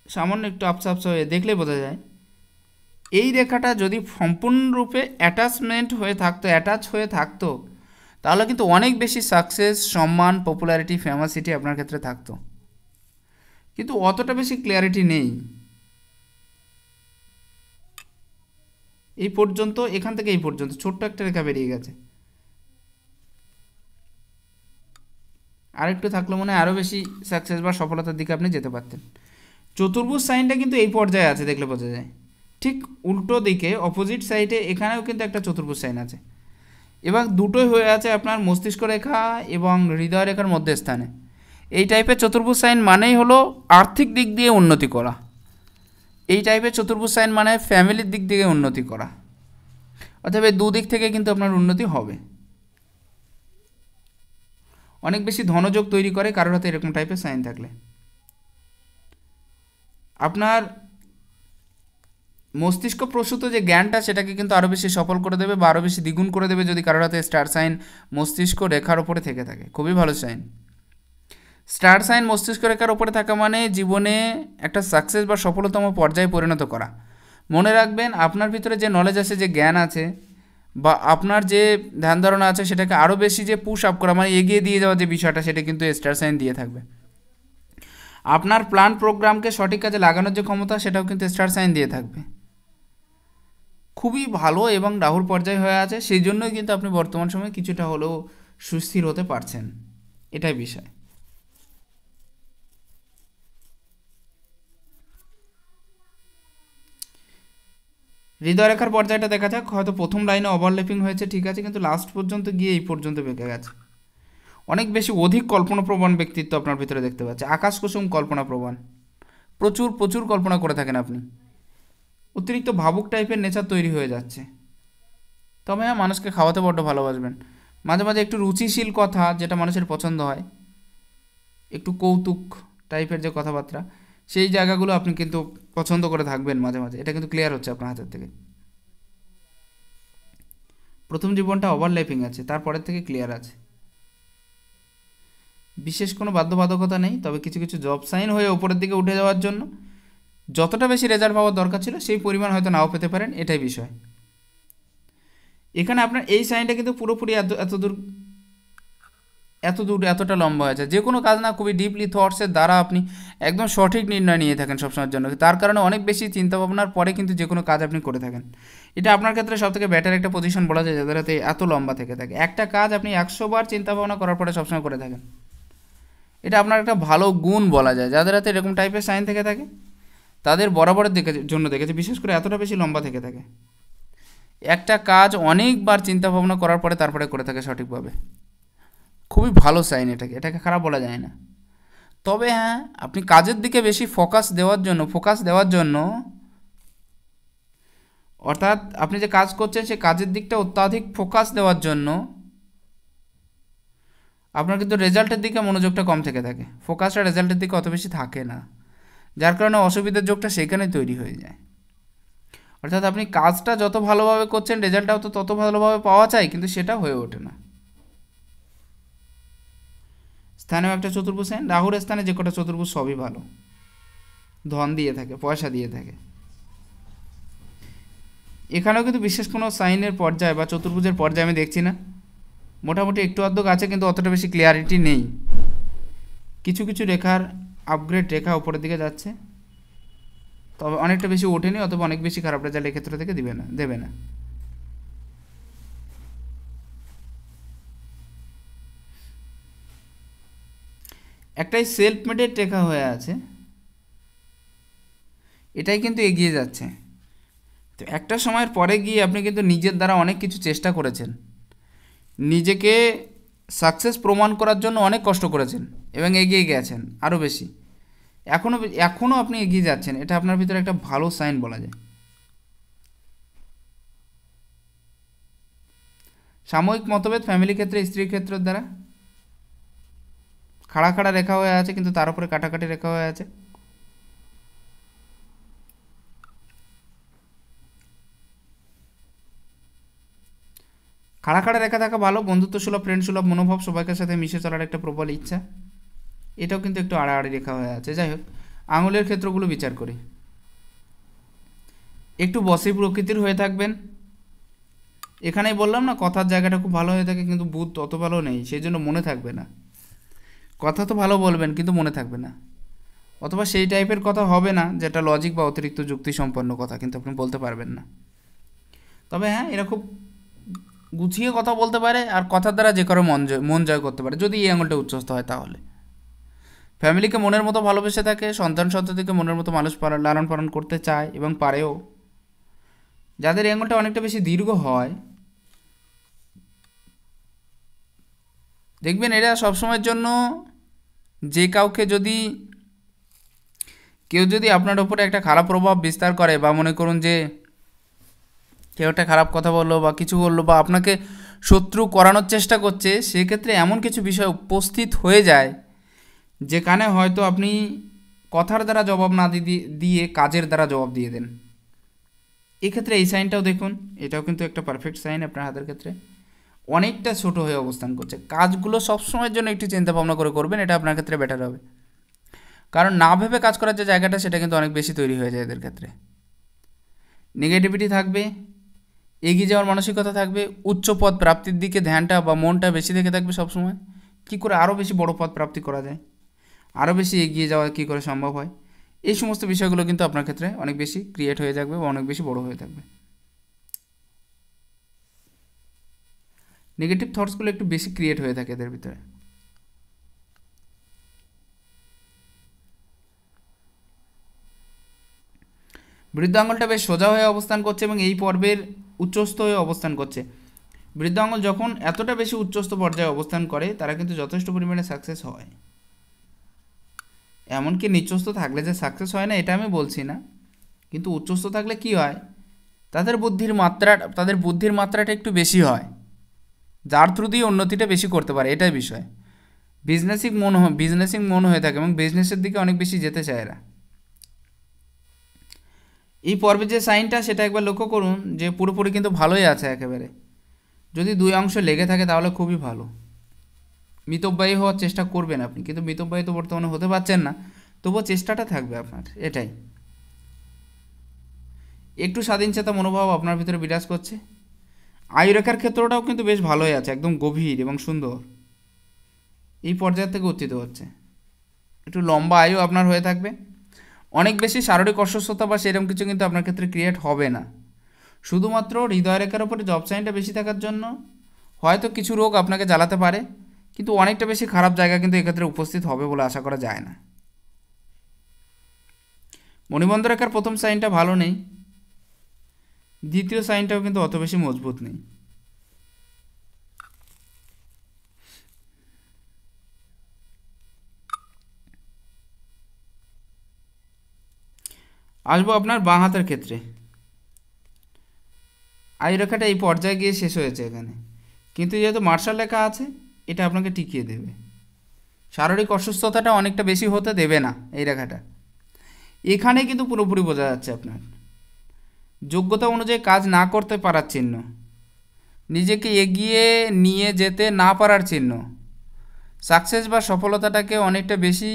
সামান্য একটু আপসা আপসা হয়ে দেখলে বোঝা যায়, এই রেখাটা যদি সম্পূর্ণরূপে অ্যাটাচ হয়ে থাকতো তাহলে কিন্তু অনেক বেশি সাকসেস, সম্মান, পপুলারিটি, ফেমাসিটি আপনার ক্ষেত্রে থাকতো, কিন্তু অতটা বেশি ক্লিয়ারিটি নেই। এই পর্যন্ত, এখান থেকে এই পর্যন্ত ছোট্ট একটা রেখা বেরিয়ে গেছে, আরেকটু থাকলে মনে হয় আরও বেশি সাকসেস বা সফলতার দিকে আপনি যেতে পারতেন। চতুর্ভুজ সাইনটা কিন্তু এই পর্যায়ে আছে, দেখলে বোঝা যায়। ঠিক উল্টো দিকে অপোজিট সাইডে এখানেও কিন্তু একটা চতুর্ভুজ সাইন আছে, এবং দুটোই হয়ে আছে আপনার মস্তিষ্ক রেখা এবং হৃদয় রেখার মধ্যে স্থানে। এই টাইপের চতুর্ভুজ সাইন মানেই হলো আর্থিক দিক দিয়ে উন্নতি করা। এই টাইপের চতুর্ভুজ সাইন মানে ফ্যামিলির দিক থেকে উন্নতি করা, অথবা দুদিক থেকে কিন্তু আপনার উন্নতি হবে। অনেক বেশি ধনযোগ তৈরি করে কারোর হাতে এরকম টাইপের সাইন থাকলে। আপনার মস্তিষ্ক প্রসূত যে জ্ঞানটা সেটাকে কিন্তু আরও বেশি সফল করে দেবে বা আরও বেশি দ্বিগুণ করে দেবে যদি কারোর হাতে স্টার সাইন মস্তিষ্ক রেখার ওপরে থেকে থাকে। খুবই ভালো সাইন। স্টার সাইন মস্তিষ্ক রেখার ওপরে থাকা মানে জীবনে একটা সাকসেস বা সফলতম পর্যায়ে পরিণত করা। মনে রাখবেন, আপনার ভিতরে যে নলেজ আছে, যে জ্ঞান আছে, বা আপনার যে ধ্যান ধারণা আছে, সেটাকে আরও বেশি যে পুশ আপ করা মানে এগিয়ে দিয়ে যাওয়া যে বিষয়টা, সেটা কিন্তু স্টার সাইন দিয়ে থাকবে। আপনার প্ল্যান প্রোগ্রামকে সঠিক কাজে লাগানোর যে ক্ষমতা, সেটাও কিন্তু স্টার সাইন দিয়ে থাকবে। খুবই ভালো এবং রাহুর পর্যায়ে হয়ে আছে, সেই জন্যই কিন্তু আপনি বর্তমান সময়ে কিছুটা হলেও সুস্থির হতে পারছেন, এটাই বিষয়। হৃদয়রেখার পর্যায়টা দেখা যাক। হয়তো প্রথম লাইনে ওভারল্যাপিং হয়েছে, ঠিক আছে, কিন্তু লাস্ট পর্যন্ত গিয়ে এই পর্যন্ত বেঁকে গেছে। অনেক বেশি অধিক কল্পনাপ্রবণ ব্যক্তিত্ব আপনার ভিতরে দেখতে পাচ্ছে, আকাশ কুসুম কল্পনাপ্রবণ, প্রচুর প্রচুর কল্পনা করে থাকেন আপনি। অতিরিক্ত ভাবুক টাইপের নেচার তৈরি হয়ে যাচ্ছে। তবে হ্যাঁ, মানুষকে খাওয়াতে বড্ড ভালোবাসবেন। মাঝে মাঝে একটু রুচিশীল কথা, যেটা মানুষের পছন্দ হয়, একটু কৌতুক টাইপের যে কথাবার্তা, সেই জায়গাগুলো আপনি কিন্তু পছন্দ করে থাকবেন মাঝে মাঝে। এটা কিন্তু ক্লিয়ার হচ্ছে আপনার হাতের থেকে। প্রথম জীবনটা ওভারল্যাপিং আছে, তারপরের থেকে ক্লিয়ার আছে। বিশেষ কোনো বাধ্যবাধকতা নেই, তবে কিছু কিছু জব সাইন হয়ে ওপরের দিকে উঠে যাওয়ার জন্য যতটা বেশি রেজাল্ট পাওয়ার দরকার ছিল সেই পরিমাণ হয়তো নাও পেতে পারেন, এটাই বিষয়। এখানে আপনার এই সাইনটা কিন্তু পুরোপুরি এতটা লম্বা হয়েছে। যে কোনো কাজ না, খুবই ডিপলি থটসের দ্বারা আপনি একদম সঠিক নির্ণয় নিয়ে থাকেন সবসময়ের জন্য, তার কারণে অনেক বেশি চিন্তাভাবনার পরে কিন্তু যে কোনো কাজ আপনি করে থাকেন। এটা আপনার ক্ষেত্রে সবথেকে বেটার একটা পজিশন বলা যায়, যাদের হাতে এত লম্বা থেকে থাকে। একটা কাজ আপনি 100 বার চিন্তাভাবনা করার পরে সবসময় করে থাকেন, এটা আপনার একটা ভালো গুণ বলা যায়। যাদের হাতে এরকম টাইপের সাইন থেকে থাকে তাদের বরাবরের জন্য দেখেছে, বিশেষ করে এতটা বেশি লম্বা থেকে থাকে। একটা কাজ অনেকবার চিন্তাভাবনা করার পরে তারপরে করে থাকে সঠিকভাবে। খুবই ভালো সাইন, এটাকে খারাপ বলা যায় না। তবে হ্যাঁ, আপনি কাজের দিকে বেশি ফোকাস দেওয়ার জন্য অর্থাৎ আপনি যে কাজ করছেন সেই কাজের দিকটা অত্যাধিক ফোকাস দেওয়ার জন্য আপনার কিন্তু রেজাল্টের দিকে মনোযোগটা কম থেকে থাকে, ফোকাসটা রেজাল্টের দিকে অত বেশি থাকে না, যার কারণে অসুবিধার যোগটা সেখানে তৈরি হয়ে যায়। অর্থাৎ আপনি কাজটা যত ভালোভাবে করছেন রেজাল্টটাও তো তত ভালোভাবে পাওয়া চাই, কিন্তু সেটা হয়ে ওঠে না। স্থানেও একটা চতুর্ভুজ সাইন, রাহুর স্থানে যে কটা চতুর্ভুজ সবই ভালো, ধন দিয়ে থাকে, পয়সা দিয়ে থাকে। এখানেও কিন্তু বিশেষ কোনো সাইনের পর্যায় বা চতুর্ভুজের পর্যায়ে আমি দেখছি না। মোটামুটি একটু আধটু আছে, কিন্তু অতটা বেশি ক্লিয়ারিটি নেই। কিছু কিছু রেখার আপগ্রেড রেখা উপরের দিকে যাচ্ছে, তবে অনেকটা বেশি ওঠেনি, অথবা অনেক বেশি খারাপ রেজাল্ট এক্ষেত্রে থেকে দেবে না। একটাই সেলফ মেডেড রেখা হয়ে আছে, এটাই কিন্তু এগিয়ে যাচ্ছে। তো একটা সময়ের পরে গিয়ে আপনি কিন্তু নিজের দ্বারা অনেক কিছু চেষ্টা করেছেন, নিজেকে সাকসেস প্রমাণ করার জন্য অনেক কষ্ট করেছেন এবং এগিয়ে গেছেন আরও বেশি। এখনও আপনি এগিয়ে যাচ্ছেন, এটা আপনার ভিতরে একটা ভালো সাইন বলা যায়। সাময়িক মতভেদ ফ্যামিলি ক্ষেত্রে, স্ত্রীর ক্ষেত্রের দ্বারা খাড়া খাড়া রেখা হয়ে আছে, কিন্তু তার উপরে কাটাকাটি রেখা হয়ে আছে। খাড়া খাড়া রেখা থাকা ভালো, বন্ধুত্ব সুলভ, ফ্রেন্ড সুলভ মনোভাব, সবাইকার সাথে মিশে চলার একটা প্রবল ইচ্ছা। এটাও কিন্তু একটু আড়াআড়ি রেখা হয়ে আছে। যাই হোক, আঙুলের ক্ষেত্রগুলো বিচার করি। একটু বসি প্রকৃতির হয়ে থাকবেন। এখানেই বললাম না, কথার জায়গাটা খুব ভালো হয়ে থাকে, কিন্তু বুধ তত ভালো নেই, সেই জন্য মনে থাকবে না। কথা তো ভালো বলবেন কিন্তু মনে থাকবে না, অথবা সেই টাইপের কথা হবে না যেটা লজিক বা অতিরিক্ত যুক্তি সম্পন্ন কথা, কিন্তু আপনি বলতে পারবেন না। তবে হ্যাঁ, এরা খুব গুছিয়ে কথা বলতে পারে, আর কথার দ্বারা যে কারো মন জয় করতে পারে, যদি এই আঙুলটা উচ্চস্থ হয়। তাহলে ফ্যামিলিকে মনের মতো ভালোবেসে থাকে, সন্তান সন্ততিকে মনের মতো মানুষ লালন পালন করতে চায় এবং পারেও। যাদের এই আঙুলটা অনেকটা বেশি দীর্ঘ হয়, দেখবেন এরা সবসময়ের জন্য যে কাউকে যদি কেউ যদি আপনার উপরে একটা খারাপ প্রভাব বিস্তার করে, বা মনে করুন যে কেউ একটা খারাপ কথা বললো বা কিছু বললো বা আপনাকে শত্রু করানোর চেষ্টা করছে, সেক্ষেত্রে এমন কিছু বিষয় উপস্থিত হয়ে যায় যেখানে হয়তো আপনি কথার দ্বারা জবাব না দিয়ে কাজের দ্বারা জবাব দিয়ে দেন। এক্ষেত্রে এই সাইনটাও দেখুন, এটাও কিন্তু একটা পারফেক্ট সাইন আপনার হাতের ক্ষেত্রে। অনেকটা ছোট হয়ে অবস্থান করছে, কাজগুলো সবসময়ের জন্য একটু চিন্তা ভাবনা করে করবেন, এটা আপনার ক্ষেত্রে বেটার হবে। কারণ না ভেবে কাজ করার যে জায়গাটা, সেটা কিন্তু অনেক বেশি তৈরি হয়ে যায় এদের ক্ষেত্রে। নেগেটিভিটি থাকবে, এগিয়ে যাওয়ার মানসিকতা থাকবে, উচ্চ পদ প্রাপ্তির দিকে ধ্যানটা বা মনটা বেশি থেকে থাকবে সবসময়। কী করে আরও বেশি বড় পদ প্রাপ্তি করা যায়, আরও বেশি এগিয়ে যাওয়া কী করে সম্ভব হয়, এই সমস্ত বিষয়গুলো কিন্তু আপনার ক্ষেত্রে অনেক বেশি ক্রিয়েট হয়ে থাকবে বা অনেক বেশি বড় হয়ে থাকবে। নেগেটিভ থটসগুলো একটু বেশি ক্রিয়েট হয়ে থাকে এদের ভিতরে। বৃদ্ধ আঙুলটা বেশ সোজা হয়ে অবস্থান করছে এবং এই পর্বের উচ্চস্থ হয়ে অবস্থান করছে। বৃদ্ধ আঙুল যখন এতটা বেশি উচ্চস্থ পর্যায়ে অবস্থান করে, তারা কিন্তু যথেষ্ট পরিমাণে সাকসেস হয়। এমনকি নিচস্থ থাকলে যে সাকসেস হয় না, এটা আমি বলছি না, কিন্তু উচ্চস্থ থাকলে কি হয়, তাদের বুদ্ধির মাত্রাটা একটু বেশি হয়, যার থ্রু দিয়ে উন্নতিটা বেশি করতে পারে, এটাই বিষয়। বিজনেসিং মন হয়ে থাকে এবং বিজনেসের দিকে অনেক বেশি যেতে চায় এরা। এই পর্বে যে সাইনটা, সেটা একবার লক্ষ্য করুন যে পুরোপুরি কিন্তু ভালোই আছে একেবারে। যদি দুই অংশ লেগে থাকে তাহলে খুবই ভালো। মিতব্যয়ী হওয়ার চেষ্টা করবেন আপনি, কিন্তু মিতব্যয়ী তো বর্তমানে হতে পারছেন না, তবুও চেষ্টাটা থাকবে আপনার, এটাই। একটু স্বাধীনচেতা মনোভাব আপনার ভিতরে বিরাজ করছে। আয়ুরেখার ক্ষেত্রটাও কিন্তু বেশ ভালোই আছে, একদম গভীর এবং সুন্দর, এই পর্যায় থেকে উত্থিত হচ্ছে। একটু লম্বা আয়ু আপনার হয়ে থাকবে। অনেক বেশি শারীরিক অসুস্থতা বা সেরকম কিছু কিন্তু আপনার ক্ষেত্রে ক্রিয়েট হবে না। শুধুমাত্র হৃদয় রেখার উপরে জব সাইনটা বেশি থাকার জন্য হয়তো কিছু রোগ আপনাকে জ্বালাতে পারে, কিন্তু অনেকটা বেশি খারাপ জায়গা কিন্তু এক্ষেত্রে উপস্থিত হবে বলে আশা করা যায় না। মণিবন্ধ রেখার প্রথম সাইনটা ভালো নেই, দ্বিতীয় সাইনটাও কিন্তু অত বেশি মজবুত নেই। আসবো আপনার বাঁ হাতের ক্ষেত্রে। আয়ুরেখাটা এই পর্যায়ে গিয়ে শেষ হয়েছে এখানে, কিন্তু যেহেতু মার্শাল লেখা আছে, এটা আপনাকে টিকিয়ে দেবে। শারীরিক অসুস্থতাটা অনেকটা বেশি হতে দেবে না এই রেখাটা। এখানে কিন্তু পুরোপুরি বোঝা যাচ্ছে আপনার যোগ্যতা অনুযায়ী কাজ না করতে পারার চিহ্ন, নিজেকে এগিয়ে নিয়ে যেতে না পারার চিহ্ন, সাকসেস বা সফলতাটাকে অনেকটা বেশি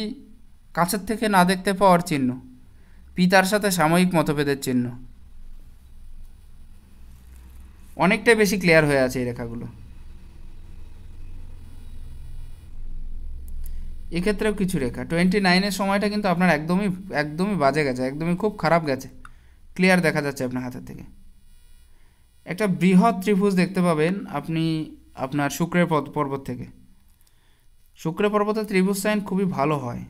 কাছের থেকে না দেখতে পাওয়ার চিহ্ন, পিতার সাথে সাময়িক মতভেদের চিহ্ন, অনেকটাই বেশি ক্লিয়ার হয়ে আছে এই রেখাগুলো। এক্ষেত্রেও কিছু রেখা 29-এর সময়টা কিন্তু আপনার একদমই বাজে গেছে, একদমই খুব খারাপ গেছে, ক্লিয়ার দেখা যাচ্ছে আপনার হাতের থেকে। একটা বৃহৎ ত্রিভুজ দেখতে পাবেন আপনি আপনার শুক্রের পর্বত থেকে। শুক্রের পর্বতে ত্রিভুজ সাইন খুবই ভালো হয়,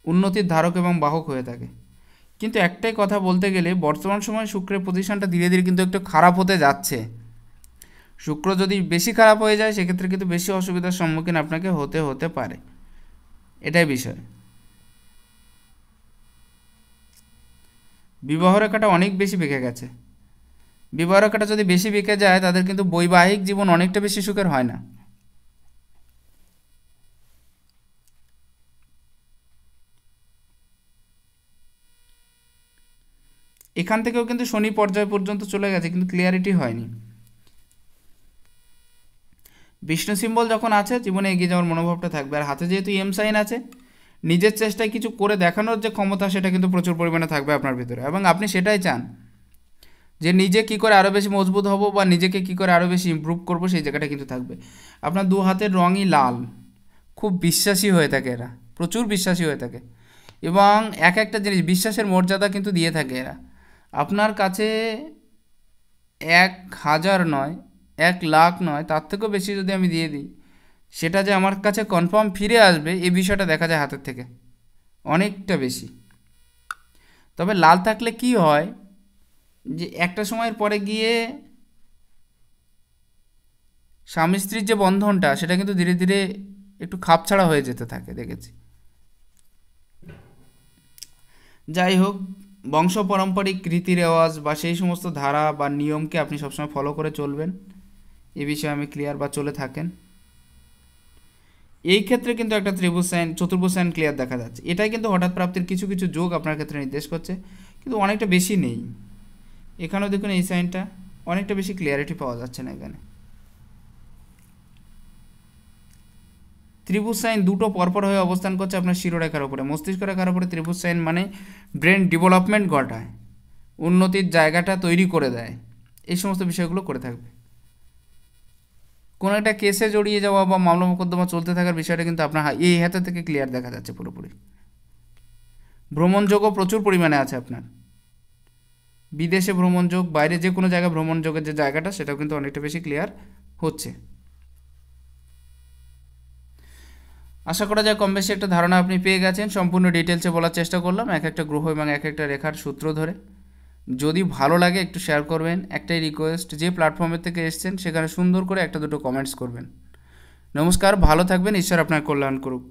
উন্নতির ধারক এবং বাহক হয়ে থাকে। কিন্তু একটাই কথা বলতে গেলে, বর্তমান সময়ে শুক্রের পজিশনটা ধীরে ধীরে কিন্তু একটু খারাপ হতে যাচ্ছে। শুক্র যদি বেশি খারাপ হয়ে যায়, সেক্ষেত্রে কিন্তু বেশি অসুবিধার সম্মুখীন আপনাকে হতে পারে, এটাই বিষয়। বিবাহ রেখাটা অনেক বেশি বেঁকে গেছে। বিবাহ রেখাটা যদি বেশি বেঁকে যায়, তাদের কিন্তু বৈবাহিক জীবন অনেকটা বেশি সুখের হয় না। এখান থেকেও কিন্তু শনি পর্যায় পর্যন্ত চলে গেছে, কিন্তু ক্লিয়ারিটি হয়নি। বিষ্ণু সিম্বল যখন আছে, জীবনে এগিয়ে যাওয়ার মনোভাবটা থাকবে। আর হাতে যেহেতু এম সাইন আছে, নিজের চেষ্টায় কিছু করে দেখানোর যে ক্ষমতা সেটা কিন্তু প্রচুর পরিমাণে থাকবে আপনার ভিতরে, এবং আপনি সেটাই চান যে নিজে কী করে আরও বেশি মজবুত হব বা নিজেকে কী করে আরও বেশি ইমপ্রুভ করব, সেই জায়গাটা কিন্তু থাকবে। আপনার দু হাতের রঙই লাল, খুব বিশ্বাসী হয়ে থাকে এরা, প্রচুর বিশ্বাসী হয়ে থাকে, এবং এক একটা জিনিস বিশ্বাসের মর্যাদা কিন্তু দিয়ে থাকে এরা। আপনার কাছে 1,000 নয়, 1,00,000 নয়, তার থেকেও বেশি যদি আমি দিয়ে দিই, সেটা যে আমার কাছে কনফার্ম ফিরে আসবে এই বিষয়টা দেখা যায় হাতের থেকে অনেকটা বেশি। তবে লাল থাকলে কি হয় যে একটা সময়ের পরে গিয়ে স্বামী স্ত্রীর যে বন্ধনটা সেটা কিন্তু ধীরে ধীরে একটু খাপছাড়া হয়ে যেতে থাকে, দেখেছি। যাই হোক, বংশ পারম্পরিক রীতি রেওয়াজ বা সেই সমস্ত ধারা বা নিয়মকে আপনি সবসময় ফলো করে চলবেন, এ বিষয়ে আমি ক্লিয়ার বা চলে থাকেন। এই ক্ষেত্রে কিন্তু একটা ত্রিভুজ সাইন, চতুর্ভুজ সাইন ক্লিয়ার দেখা যাচ্ছে। এটাই কিন্তু হঠাৎ প্রাপ্তির কিছু কিছু যোগ আপনার ক্ষেত্রে নির্দেশ করছে, কিন্তু অনেকটা বেশি নেই। এখানেও দেখুন এই সাইনটা অনেকটা বেশি ক্লিয়ারিটি পাওয়া যাচ্ছে না এখানে। ত্রিভুজ সাইন দুটো পরপর হয়ে অবস্থান করছে আপনার শিরোরেখার উপরে, মস্তিষ্ক রেখার উপরে। ত্রিভুজ সাইন মানে ব্রেন ডেভেলপমেন্ট ঘটায়, উন্নতির জায়গাটা তৈরি করে দেয়, এই সমস্ত বিষয়গুলো করে থাকবে। কোনো একটা কেসে জড়িয়ে যাওয়া বা মামলা মোকদ্দমা চলতে থাকার বিষয়টা কিন্তু আপনার এই হাতে থেকে ক্লিয়ার দেখা যাচ্ছে পুরোপুরি। ভ্রমণযোগও প্রচুর পরিমাণে আছে আপনার, বিদেশে ভ্রমণযোগ, বাইরে যে কোনো জায়গায় ভ্রমণযোগের যে জায়গাটা সেটাও কিন্তু অনেকটা বেশি ক্লিয়ার হচ্ছে। আশা করা যায় কম বেশি একটা ধারণা আপনি পেয়ে গেছেন। সম্পূর্ণ ডিটেলসে বলার চেষ্টা করলাম এক একটা গ্রহ এবং এক একটা রেখার সূত্র ধরে। যদি ভালো লাগে একটু শেয়ার করবেন। একটাই রিকোয়েস্ট, যে প্ল্যাটফর্মের থেকে এসছেন সেখানে সুন্দর করে একটা দুটো কমেন্টস করবেন। নমস্কার, ভালো থাকবেন, ঈশ্বর আপনার কল্যাণ করুক।